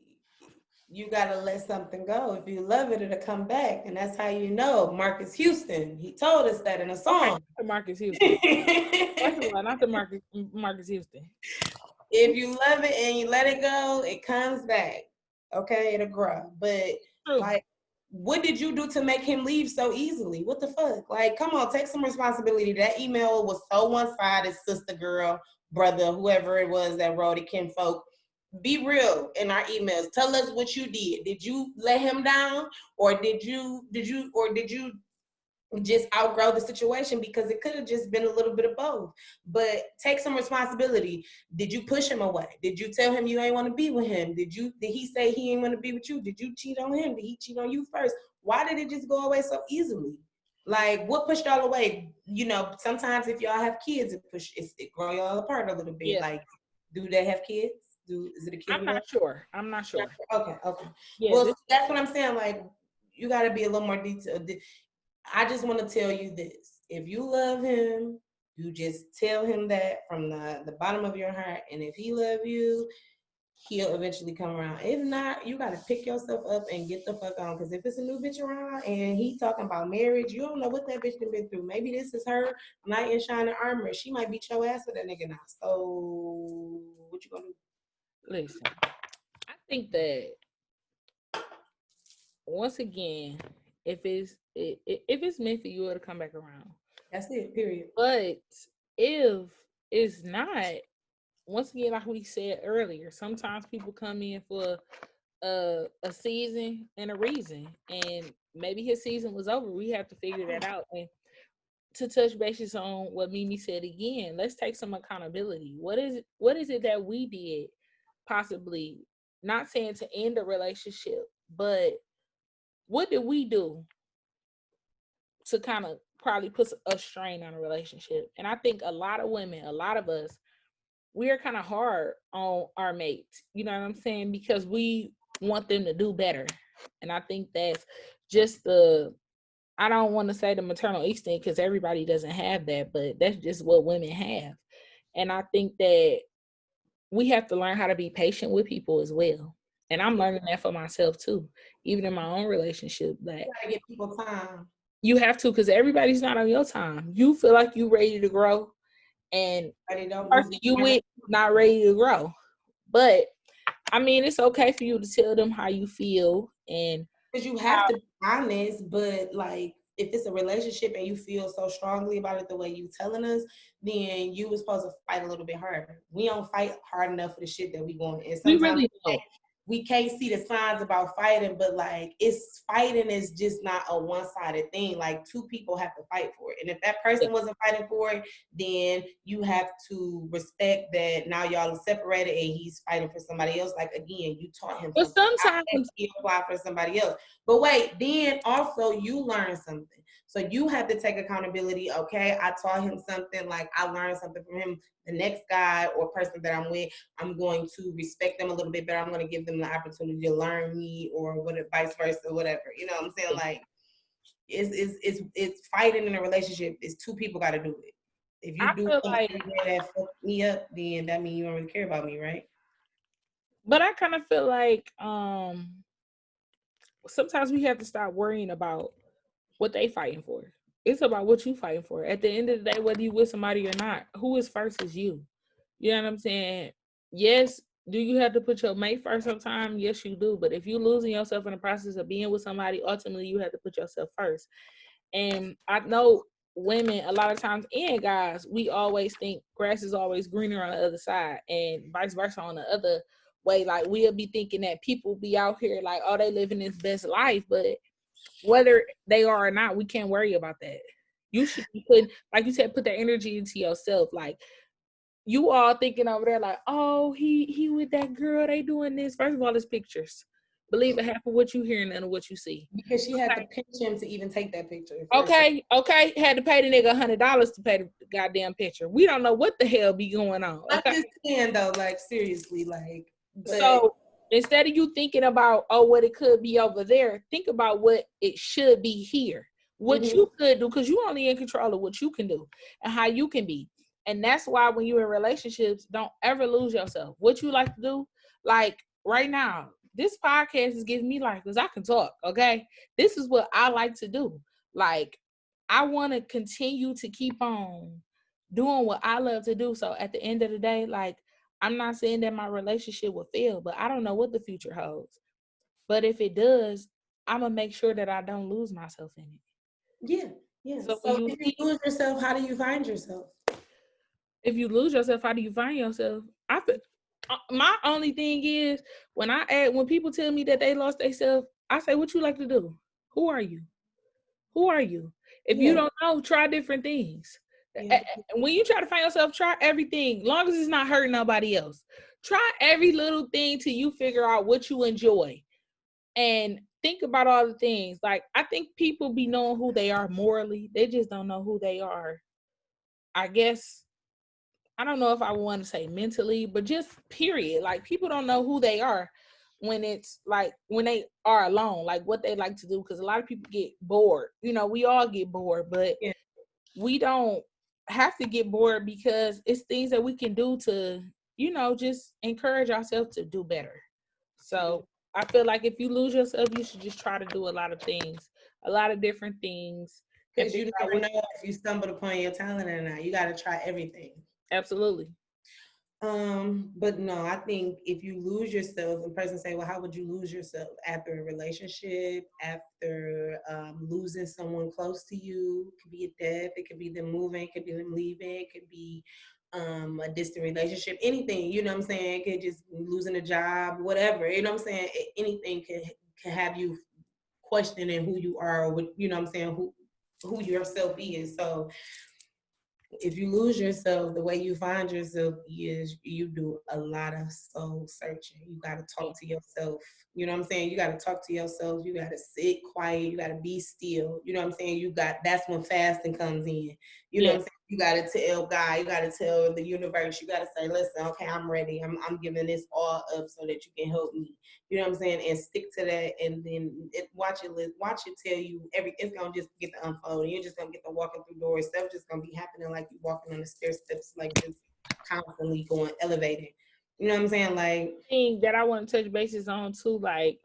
S2: you gotta let something go. If you love it, it'll come back, and that's how you know. Marcus Houston, he told us that in a song.
S1: Okay, Marcus Houston. First of all, not the Marcus Houston.
S2: If you love it and you let it go, it comes back. Okay, it'll grow. But like, what did you do to make him leave so easily? What the fuck? Like, come on, take some responsibility. That email was so one-sided, sister, girl, brother, whoever it was that wrote it, kinfolk. Be real in our emails. Tell us what you did. Did you let him down, or did you just outgrow the situation? Because it could have just been a little bit of both. But take some responsibility. Did you push him away? Did you tell him you ain't want to be with him? Did he say he ain't want to be with you? Did you cheat on him? Did he cheat on you first? Why did it just go away so easily? Like, what pushed y'all away? You know, sometimes if y'all have kids, it grow y'all apart a little bit. Yeah. Like, do they have kids? Is it a kid?
S1: I'm not sure.
S2: Okay. Yeah, well, that's what I'm saying. Like, you got to be a little more detailed. I just want to tell you this. If you love him, you just tell him that from the bottom of your heart. And if he love you, he'll eventually come around. If not, you got to pick yourself up and get the fuck on. Because if it's a new bitch around and he talking about marriage, you don't know what that bitch done been through. Maybe this is her knight in shining armor. She might beat your ass with that nigga now. So what you gonna do?
S1: Listen, I think that once again, if it's meant for you, it'll come back around.
S2: That's it, period.
S1: But if it's not, once again, like we said earlier, sometimes people come in for a season and a reason, and maybe his season was over. We have to figure that out. And to touch bases on what Mimi said again, let's take some accountability. What is it that we did, possibly, not saying to end a relationship, but what did we do to kind of probably put a strain on a relationship. And I think a lot of women, a lot of us, we are kind of hard on our mates. You know what I'm saying? Because we want them to do better. And I think that's just I don't want to say the maternal instinct because everybody doesn't have that, but that's just what women have. And I think that we have to learn how to be patient with people as well. And I'm learning that for myself too, even in my own relationship. That
S2: You gotta give people time.
S1: you have to, because everybody's not on your time. You feel like you ready to grow, and the person you with not ready to grow. But I mean, it's okay for you to tell them how you feel, and
S2: because you have to be honest. But like, if it's a relationship and you feel so strongly about it the way you telling us, then you was supposed to fight a little bit harder. We don't fight hard enough for the shit that we want, and
S1: we
S2: sometimes
S1: really don't.
S2: we can't see the signs about fighting, but like, it's fighting is just not a one-sided thing. Like, two people have to fight for it. And if that person wasn't fighting for it, then you have to respect that now y'all are separated and he's fighting for somebody else. Like, again, you taught him
S1: But
S2: something.
S1: sometimes
S2: He apply for somebody else. But wait, then also you learn something. So you have to take accountability. Okay, I taught him something, like I learned something from him. The next guy or person that I'm with, I'm going to respect them a little bit better. I'm going to give them the opportunity to learn me, or what, vice versa, whatever. You know what I'm saying? Like, it's fighting in a relationship. It's two people got to do it. If you
S1: I
S2: do
S1: feel
S2: something
S1: like,
S2: that fuck me up, then that means you don't really care about me, right?
S1: but I kind of feel like sometimes we have to stop worrying about what they fighting for. It's about what you fighting for. At the end of the day, whether you with somebody or not, who is first is you. You know what I'm saying? Yes, do you have to put your mate first sometimes? Yes, you do. But if you're losing yourself in the process of being with somebody, ultimately you have to put yourself first. And I know women a lot of times, and guys, we always think grass is always greener on the other side, and vice versa on the other way. Like, we'll be thinking that people be out here like, oh, they living this best life, but whether they are or not, we can't worry about that. You should be putting, like you said, put that energy into yourself. Like, you all thinking over there like, oh, he with that girl, they doing this. First of all, it's pictures. Believe it, half of what you hear and none of what you see.
S2: Because she had
S1: Okay.
S2: to pinch him to even take that picture.
S1: Okay. Had to pay the nigga $100 to pay the goddamn picture. We don't know what the hell be going on.
S2: I'm
S1: Okay.
S2: just saying though, like, seriously, like, but
S1: So instead of you thinking about, oh, what it could be over there, think about what it should be here. What you could do, because you only in control of what you can do and how you can be. And that's why when you're in relationships, don't ever lose yourself. What you like to do, like right now, this podcast is giving me life because I can talk. Okay. This is what I like to do. Like, I want to continue to keep on doing what I love to do. So at the end of the day, like, I'm not saying that my relationship will fail, but I don't know what the future holds. But if it does, I'm gonna make sure that I don't lose myself in it.
S2: yeah.
S1: So when
S2: So
S1: you
S2: if you
S1: see,
S2: lose yourself, how do you find yourself?
S1: if you lose yourself, how do you find yourself? I feel, my only thing is when people tell me that they lost themselves, I say, "What you like to do? Who are you? Who are you? If you don't know, try different things. When you try to find yourself, try everything, long as it's not hurting nobody else. Try every little thing till you figure out what you enjoy. And think about all the things. Like, I think people be knowing who they are morally. They just don't know who they are. I guess, I don't know if I want to say mentally, but just period. Like, people don't know who they are when it's like when they are alone, like what they like to do. Because a lot of people get bored. You know, we all get bored, but we don't have to get bored because it's things that we can do to, just encourage ourselves to do better. So I feel like if you lose yourself, you should just try to do a lot of things, a lot of different things.
S2: Because you never know if you stumbled upon your talent or not. You got to try everything.
S1: Absolutely.
S2: But no, I think if you lose yourself, and person say, well, how would you lose yourself? After a relationship, after losing someone close to you? It could be a death, it could be them moving, it could be them leaving, it could be a distant relationship, anything, you know what I'm saying? It could just losing a job, whatever, you know what I'm saying? Anything can have you questioning who you are, or what, you know what I'm saying, who yourself is. So if you lose yourself, the way you find yourself is you do a lot of soul searching. You got to talk to yourself. You know what I'm saying? You got to talk to yourself. You got to sit quiet. You got to be still. You know what I'm saying? That's when fasting comes in. You know what I'm saying? You got to tell God, you got to tell the universe, you got to say, listen, okay, I'm ready. I'm giving this all up so that you can help me. You know what I'm saying? And stick to that, and then watch it tell you it's gonna just get to unfold. You're just gonna get to walking through doors. Stuff just gonna be happening like you walking on the stair steps, like just constantly going elevating. You know what I'm saying? Like
S1: thing that I want to touch bases on too, like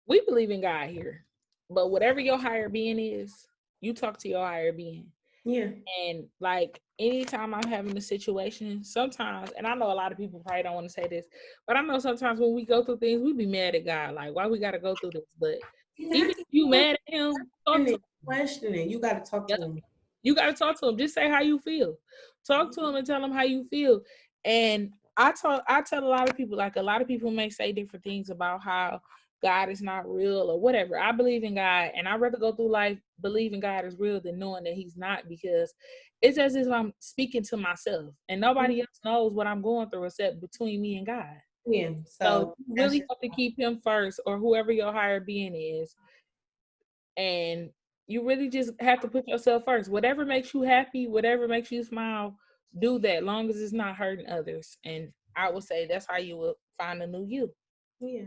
S1: we believe in God here, but whatever your higher being is, you talk to your higher being.
S2: Yeah.
S1: And like anytime I'm having a situation, sometimes, and I know a lot of people probably don't want to say this, but I know sometimes when we go through things, we be mad at God, like why we gotta go through this. But even if you mad at him, talk to him.
S2: Questioning. You gotta talk to him.
S1: You gotta talk to him. Just say how you feel. Talk to him and tell him how you feel. And I tell a lot of people, like a lot of people may say different things about how God is not real or whatever. I believe in God, and I'd rather go through life believing God is real than knowing that he's not, because it's as if I'm speaking to myself and nobody else knows what I'm going through except between me and God.
S2: Yeah.
S1: So you really have to keep him first, or whoever your higher being is. And you really just have to put yourself first. Whatever makes you happy, whatever makes you smile, do that, long as it's not hurting others. And I would say that's how you will find a new you.
S2: Yeah.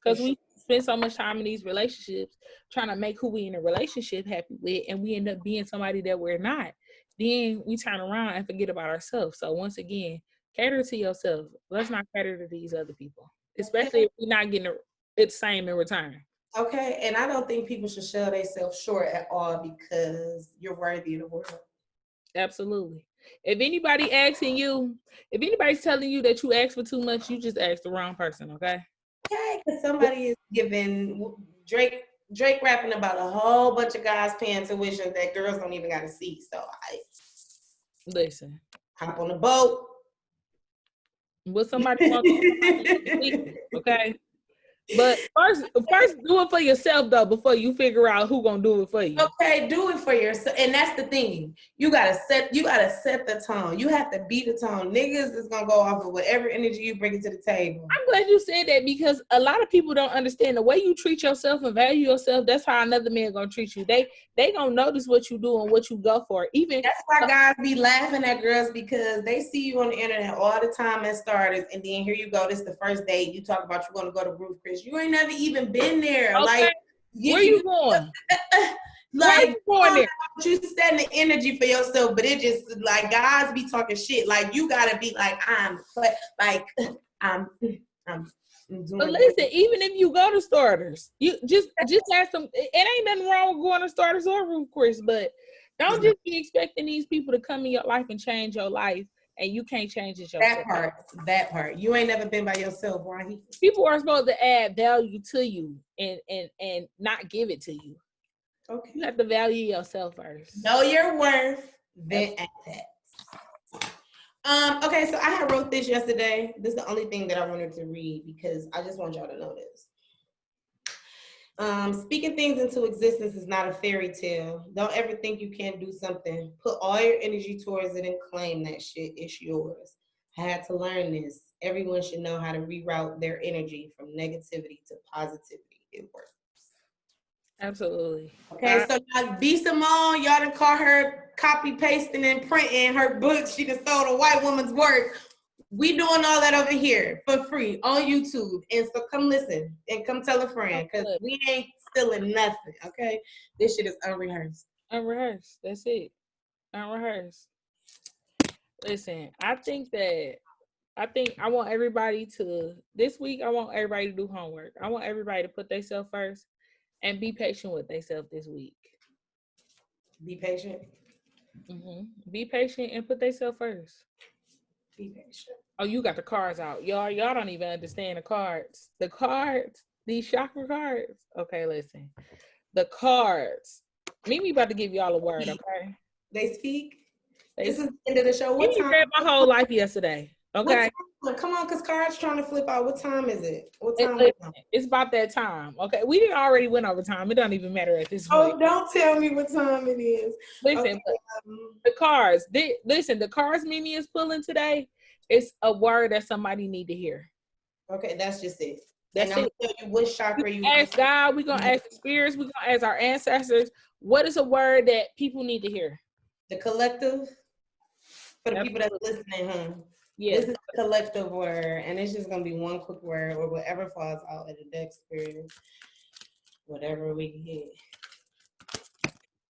S1: Because we spend so much time in these relationships trying to make who we in a relationship happy with, and we end up being somebody that we're not. Then we turn around and forget about ourselves. So once again, cater to yourself. Let's not cater to these other people, especially if we're not getting it the same in return.
S2: Okay, and I don't think people should sell themselves short at all because you're worthy of the world.
S1: Absolutely. If anybody's telling you that you ask for too much, you just ask the wrong person, okay?
S2: Okay, because somebody is giving Drake rapping about a whole bunch of guys paying tuition that girls don't even got to see. So I
S1: listen.
S2: Hop on the boat.
S1: What somebody wants, okay? But first do it for yourself though, before you figure out who gonna do it for you.
S2: Okay, do it for yourself. And that's the thing. You gotta set the tone. You have to beat the tone. Niggas is gonna go off of whatever energy you bring to the table.
S1: I'm glad you said that, because a lot of people don't understand the way you treat yourself and value yourself. That's how another man gonna treat you. They gonna notice what you do and what you go for. Even
S2: that's why guys be laughing at girls, because they see you on the internet all the time as starters, and then here you go. This is the first date. You talk about you're gonna go to Ruth Chris. You ain't never even been there.
S1: Okay.
S2: Like
S1: where you going?
S2: Like you setting the energy for yourself, but it just like guys be talking shit. Like you gotta be like I'm
S1: but listen, even if you go to starters, you just ask them. It ain't nothing wrong with going to starters or Ruth Chris, but don't just be expecting these people to come in your life and change your life, and you can't change it yourself.
S2: That part. You ain't never been by yourself, right?
S1: People are supposed to add value to you and not give it to you.
S2: Okay.
S1: You have to value yourself first.
S2: Know your worth, then act that. Okay, so I had wrote this yesterday. This is the only thing that I wanted to read because I just want y'all to know this. Speaking things into existence is not a fairy tale. Don't ever think you can't do something. Put all your energy towards it and claim that shit. It's yours. I had to learn this. Everyone should know how to reroute their energy from negativity to positivity. It works.
S1: Absolutely.
S2: Okay, so now B. Simone, y'all done caught her copy pasting and printing her books. She done stole a white woman's work. We doing all that over here for free on YouTube. And so come listen and come tell a friend, because we ain't stealing nothing, okay? This shit is unrehearsed.
S1: Unrehearsed. That's it. Unrehearsed. Listen, I want everybody to, this week, I want everybody to do homework. I want everybody to put themselves first and be patient with themselves this week.
S2: Be patient.
S1: Mm-hmm. Be patient and put themselves first.
S2: Be patient.
S1: Oh, you got the cards out. Y'all don't even understand the cards. The cards, these chakra cards. Okay, listen. The cards. MiMi about to give y'all a word, okay?
S2: They speak. This is the end of the show.
S1: MiMi read my whole life yesterday. Okay.
S2: Look, come on, because cards trying to flip out. What time is it? What time is it?
S1: It's about that time. Okay, we didn't already went over time. It doesn't even matter at this point.
S2: Oh, don't tell me what time it is.
S1: Listen,
S2: Okay,
S1: the cards. Listen, the cards Mimi is pulling today. It's a word that somebody need to hear.
S2: okay, that's just it.
S1: That's
S2: and I'm
S1: it.
S2: gonna tell you what chakra you
S1: Ask God. We're gonna ask the spirits. We're gonna ask our ancestors. What is a word that people need to hear?
S2: The collective. For the people that's listening, huh?
S1: Yeah.
S2: This is a collective word, and it's just gonna be one quick word or whatever falls out of the deck spirit, whatever we get.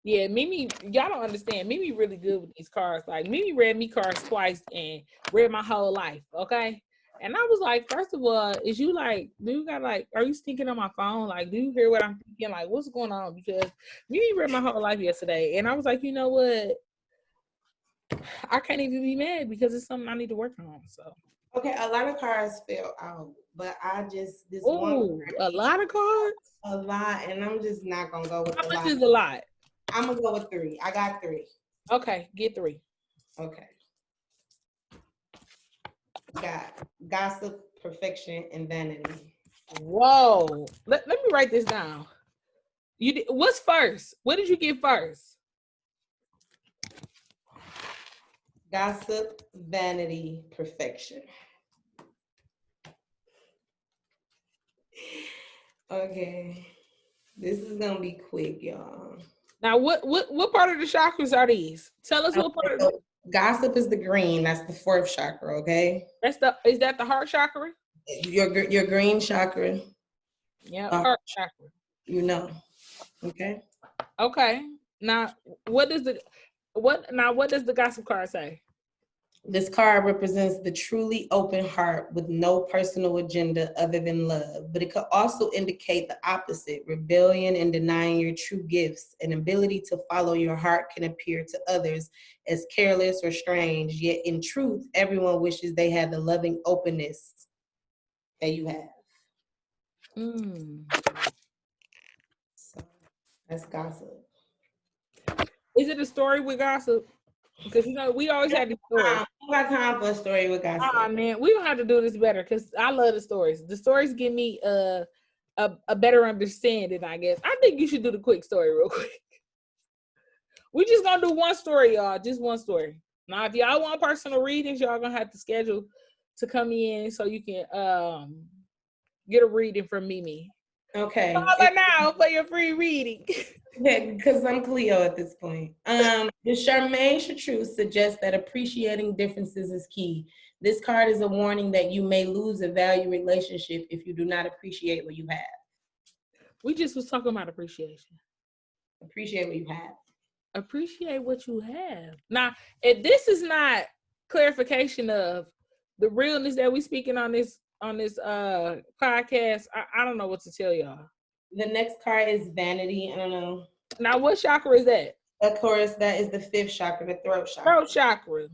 S1: Yeah, Mimi, y'all don't understand. Mimi really good with these cards. Like Mimi read me cards twice and read my whole life. Okay. And I was like, first of all, is you like, do you got like, are you stinking on my phone? Like, do you hear what I'm thinking? Like, what's going on? Because Mimi read my whole life yesterday. And I was like, you know what? I can't even be mad because it's something I need to work on. So
S2: okay, a lot of cards fell out, but I just
S1: one. A lot of cards?
S2: A lot, and I'm just not gonna go with
S1: how much is a lot?
S2: I'm gonna go with 3. I got 3.
S1: Okay, get 3.
S2: Okay. Got gossip, perfection, and vanity.
S1: Whoa. Let me write this down. What's first? What did you get first?
S2: Gossip, vanity, perfection. Okay. This is gonna be quick, y'all.
S1: Now, what part of the chakras are these? Tell us what part.
S2: Gossip is the green. That's the 4th chakra. Okay.
S1: Is that the heart chakra?
S2: Your green chakra.
S1: Yeah, heart chakra.
S2: You know. Okay.
S1: Okay. Now, what does the gossip card say?
S2: This card represents the truly open heart with no personal agenda other than love, but it could also indicate the opposite, rebellion and denying your true gifts. An ability to follow your heart can appear to others as careless or strange, yet in truth, everyone wishes they had the loving openness that you have. So that's gossip.
S1: Is it a story with gossip? Because we always had these stories.
S2: We got time for a story with gossip.
S1: Man, we don't have to do this better because I love the stories. The stories give me a better understanding, I guess. I think you should do the quick story real quick. We just gonna do one story, y'all. Just one story. Now, if y'all want personal readings, y'all gonna have to schedule to come in so you can get a reading from Mimi.
S2: Okay.
S1: Call her now for your free reading.
S2: Yeah, because I'm Cleo at this point. The Charmaine Chartreuse suggests that appreciating differences is key. This card is a warning that you may lose a valued relationship if you do not appreciate what you have.
S1: We just was talking about appreciation.
S2: Appreciate what you have.
S1: Appreciate what you have. Now, if this is not clarification of the realness that we speaking on this podcast, I don't know what to tell y'all.
S2: The next card is vanity. I don't know.
S1: Now, what chakra is that?
S2: Of course, that is the 5th chakra, the throat chakra.
S1: Throat chakra.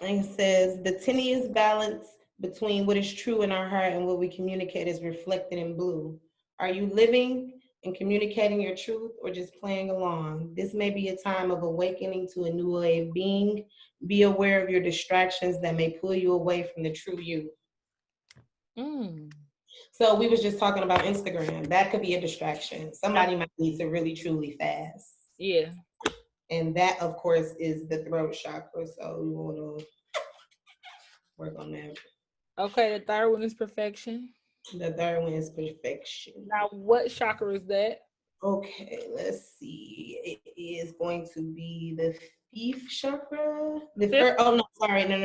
S2: And it says the tenuous balance between what is true in our heart and what we communicate is reflected in blue. Are you living and communicating your truth or just playing along? This may be a time of awakening to a new way of being. Be aware of your distractions that may pull you away from the true you. So we was just talking about Instagram. That could be a distraction. Somebody might need to really truly fast.
S1: Yeah.
S2: And that, of course, is the throat chakra. So we want to work on that.
S1: Okay, the third one is perfection.
S2: The third one is perfection.
S1: Now, what chakra is that?
S2: Okay, let's see. It is going to be the 5th chakra. The first. Oh no, sorry. No.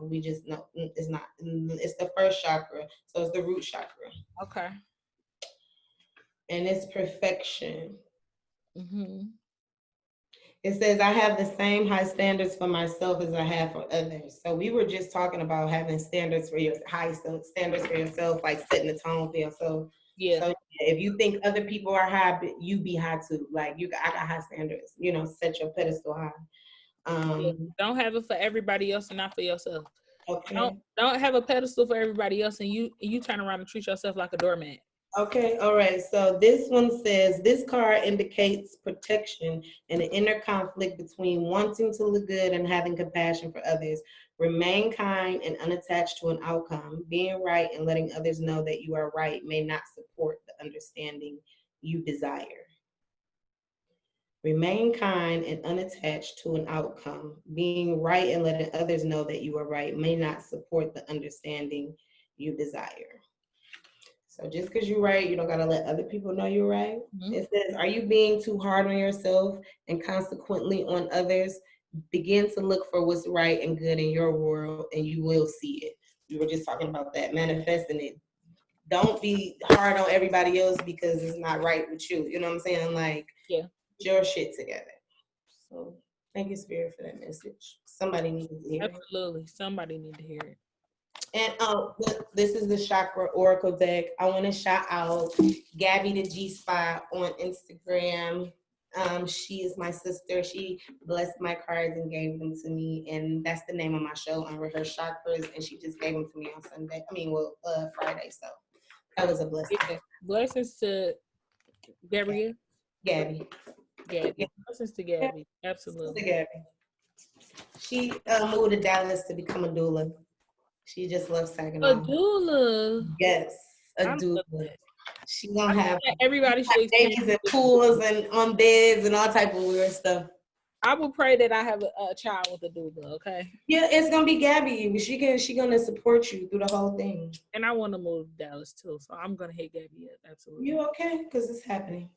S2: We just no. It's not. It's the 1st chakra. So it's the root chakra.
S1: Okay.
S2: And it's perfection. It says, I have the same high standards for myself as I have for others. So we were just talking about having standards for your standards for yourself, like setting the tone for yourself.
S1: Yeah.
S2: So if you think other people are high, but you be high too. Like I got high standards. Set your pedestal high.
S1: Don't have it for everybody else and not for yourself.
S2: Okay.
S1: Don't have a pedestal for everybody else and you turn around and treat yourself like a doormat.
S2: Okay, all right. So this one says this card indicates protection and an inner conflict between wanting to look good and having compassion for others. Remain kind and unattached to an outcome. Being right and letting others know that you are right may not support the understanding you desire. Remain kind and unattached to an outcome. Being right and letting others know that you are right may not support the understanding you desire. So just because you're right, you don't gotta let other people know you're right.
S1: Mm-hmm.
S2: It says, are you being too hard on yourself and consequently on others? Begin to look for what's right and good in your world and you will see it. We were just talking about that, manifesting it. Don't be hard on everybody else because it's not right with you. You know what I'm saying? Like,
S1: Yeah.
S2: get your shit together. So thank you, Spirit, for that message. Somebody needs to hear it.
S1: Absolutely. Somebody need to hear it.
S2: And this is the Chakra Oracle deck. I want to shout out Gabby the G Spot on Instagram. She is my sister. She blessed my cards and gave them to me, and that's the name of my show, Unreheasred Chakras. And she just gave them to me on Sunday. Friday. So that was a blessing.
S1: Yeah. Blessings to Gabrielle.
S2: Gabby.
S1: Gabby. Blessings to Gabby. Absolutely.
S2: Gabby. She moved to Dallas to become a doula. She just loves
S1: A
S2: Saginaw.
S1: doula.
S2: Yes, a
S1: I
S2: doula.
S1: love that.
S2: She gonna have
S1: Everybody should
S2: babies
S1: experience
S2: and pools and on beds and all type of weird stuff.
S1: I will pray that I have a child with a doula, okay?
S2: Yeah, it's gonna be Gabby. She gonna support you through the whole thing.
S1: And I want to move to Dallas too, so I'm gonna hit Gabby up. Absolutely.
S2: You okay? Because it's happening.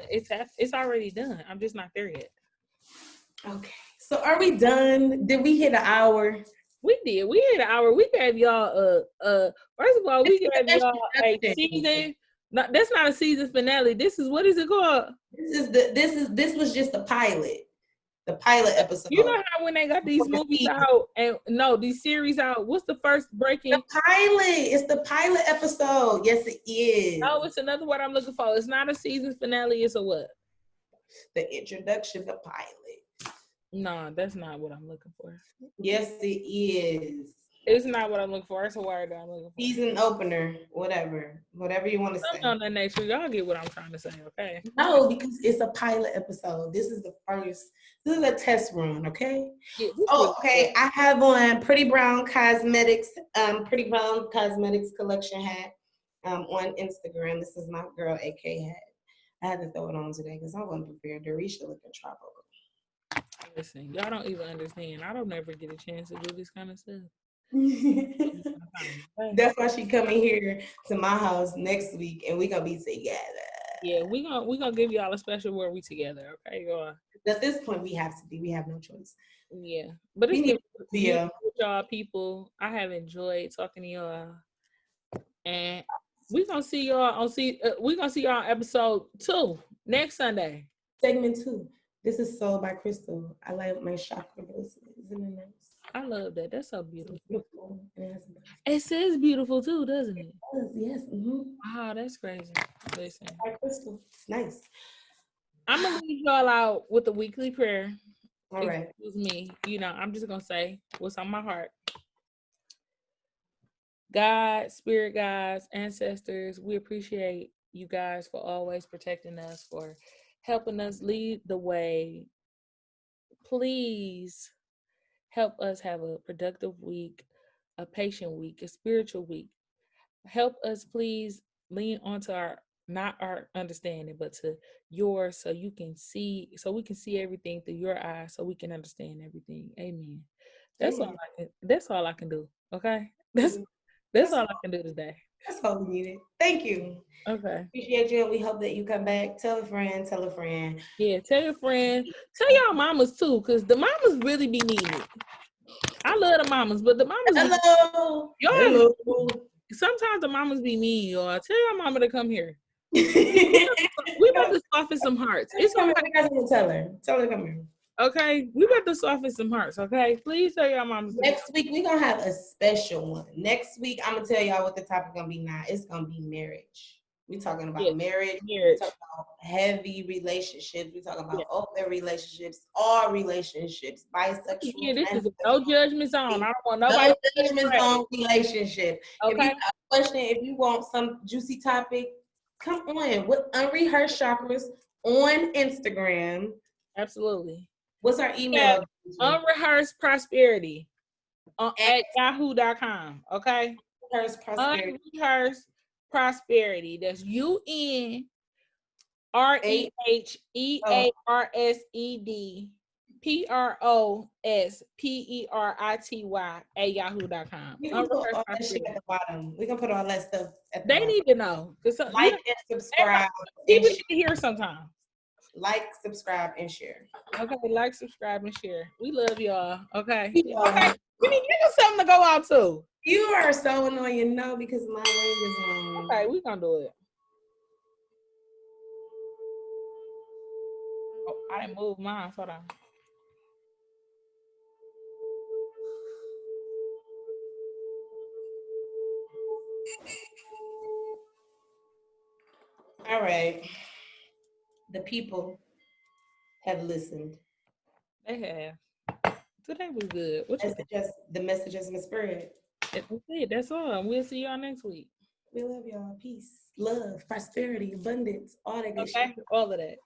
S1: It's already done. I'm just not there yet.
S2: Okay. So are we done? Did we hit an hour?
S1: We did. We hit an hour. We gave y'all first of all, we gave y'all a season. No, that's not a season finale. This is what is it called?
S2: This was just the pilot. The pilot episode.
S1: You know how when they got these movies out and no, these series out, what's the first breaking?
S2: The pilot. It's the pilot episode. Yes, it is.
S1: No, it's another word I'm looking for. It's not a season finale. It's a what?
S2: The introduction, the pilot.
S1: No, that's not what I'm looking for.
S2: Yes, it is.
S1: It's not what I'm looking for. It's a word that I'm looking for.
S2: Season opener, whatever you want to say.
S1: On that nature, y'all get what I'm trying to say, okay?
S2: No, because it's a pilot episode. This is the first. This is a test run, okay?
S1: Yeah,
S2: okay. I have on Pretty Brown Cosmetics, Pretty Brown Cosmetics collection hat on Instagram. This is my girl AK hat. I had to throw it on today because I wasn't prepared. Risha looking tropical.
S1: Listen, y'all don't even understand. I don't ever get a chance to do this kind of stuff.
S2: That's why she coming here to my house next week and we gonna be together.
S1: Yeah, we gonna give y'all a special where we together, okay, y'all.
S2: At this point we have to be. We have no choice.
S1: Yeah, but it's good with y'all people. I have enjoyed talking to y'all, and we gonna see y'all on episode 2 next Sunday.
S2: Segment 2. This is Soul by Crystal. I like my chakra bracelet. Isn't it nice?
S1: I love that. That's so beautiful.
S2: Beautiful.
S1: It says beautiful too, doesn't it?
S2: Yes. Mm-hmm.
S1: Wow, that's crazy. Listen,
S2: by Crystal. It's nice.
S1: I'm gonna leave y'all out with a weekly prayer.
S2: All right.
S1: Excuse me. I'm just gonna say what's on my heart. God, spirit guides, ancestors, we appreciate you guys for always protecting us, for helping us lead the way. Please help us have a productive week, a patient week, a spiritual week. Help us, please, lean onto not our understanding, but to yours, so we can see everything through your eyes, so we can understand everything. Amen. That's all I can do. Okay. That's all I can do today.
S2: That's all we needed. Thank you.
S1: Okay.
S2: Appreciate you. And we hope that you come back. Tell a friend.
S1: Yeah, tell your friend. Tell y'all mamas too, because the mamas really be needing it. I love the mamas, but the mamas. Hello. Sometimes the mamas be mean, y'all. Tell your mama to come here. We about to soften some hearts. It's okay.
S2: Tell her to come here.
S1: Okay, we about to soften some hearts. Okay, please tell your mamas.
S2: Next week we're gonna have a special one. Next week I'm gonna tell y'all what the topic gonna be now. It's gonna be marriage. We're talking about marriage. We're talking about heavy relationships. We're talking about open relationships, all relationships, bisexual.
S1: Yeah, this is no judgment zone. I don't want nobody.
S2: No judgment zone relationship.
S1: Okay.
S2: If you have a question, if you want some juicy topic, Come on, with Unrehearsed Chakras on Instagram.
S1: Absolutely.
S2: What's our email?
S1: Unrehearsed Prosperity at yahoo.com. Okay. Unrehearsed Prosperity. That's UNREHEARSED PROSPERITY at yahoo.com.
S2: We can put all that shit at the bottom. We can put all that stuff at the
S1: They
S2: bottom.
S1: need to know.
S2: Like and subscribe.
S1: People need to hear sometimes.
S2: Like, subscribe, and share.
S1: Okay, like, subscribe, and share. We love y'all. Okay.
S2: Yeah.
S1: Okay. We need to give us something to go out to.
S2: You are so annoying, no, because my ring is on.
S1: Okay, we gonna do it. Oh, I didn't move mine. Hold on.
S2: All right. The people have listened.
S1: They have. Today was good.
S2: The message has been spread.
S1: That's it. That's all. We'll see y'all next week.
S2: We love y'all. Peace, love, prosperity, abundance, all that good
S1: Okay,
S2: shit.
S1: all of that.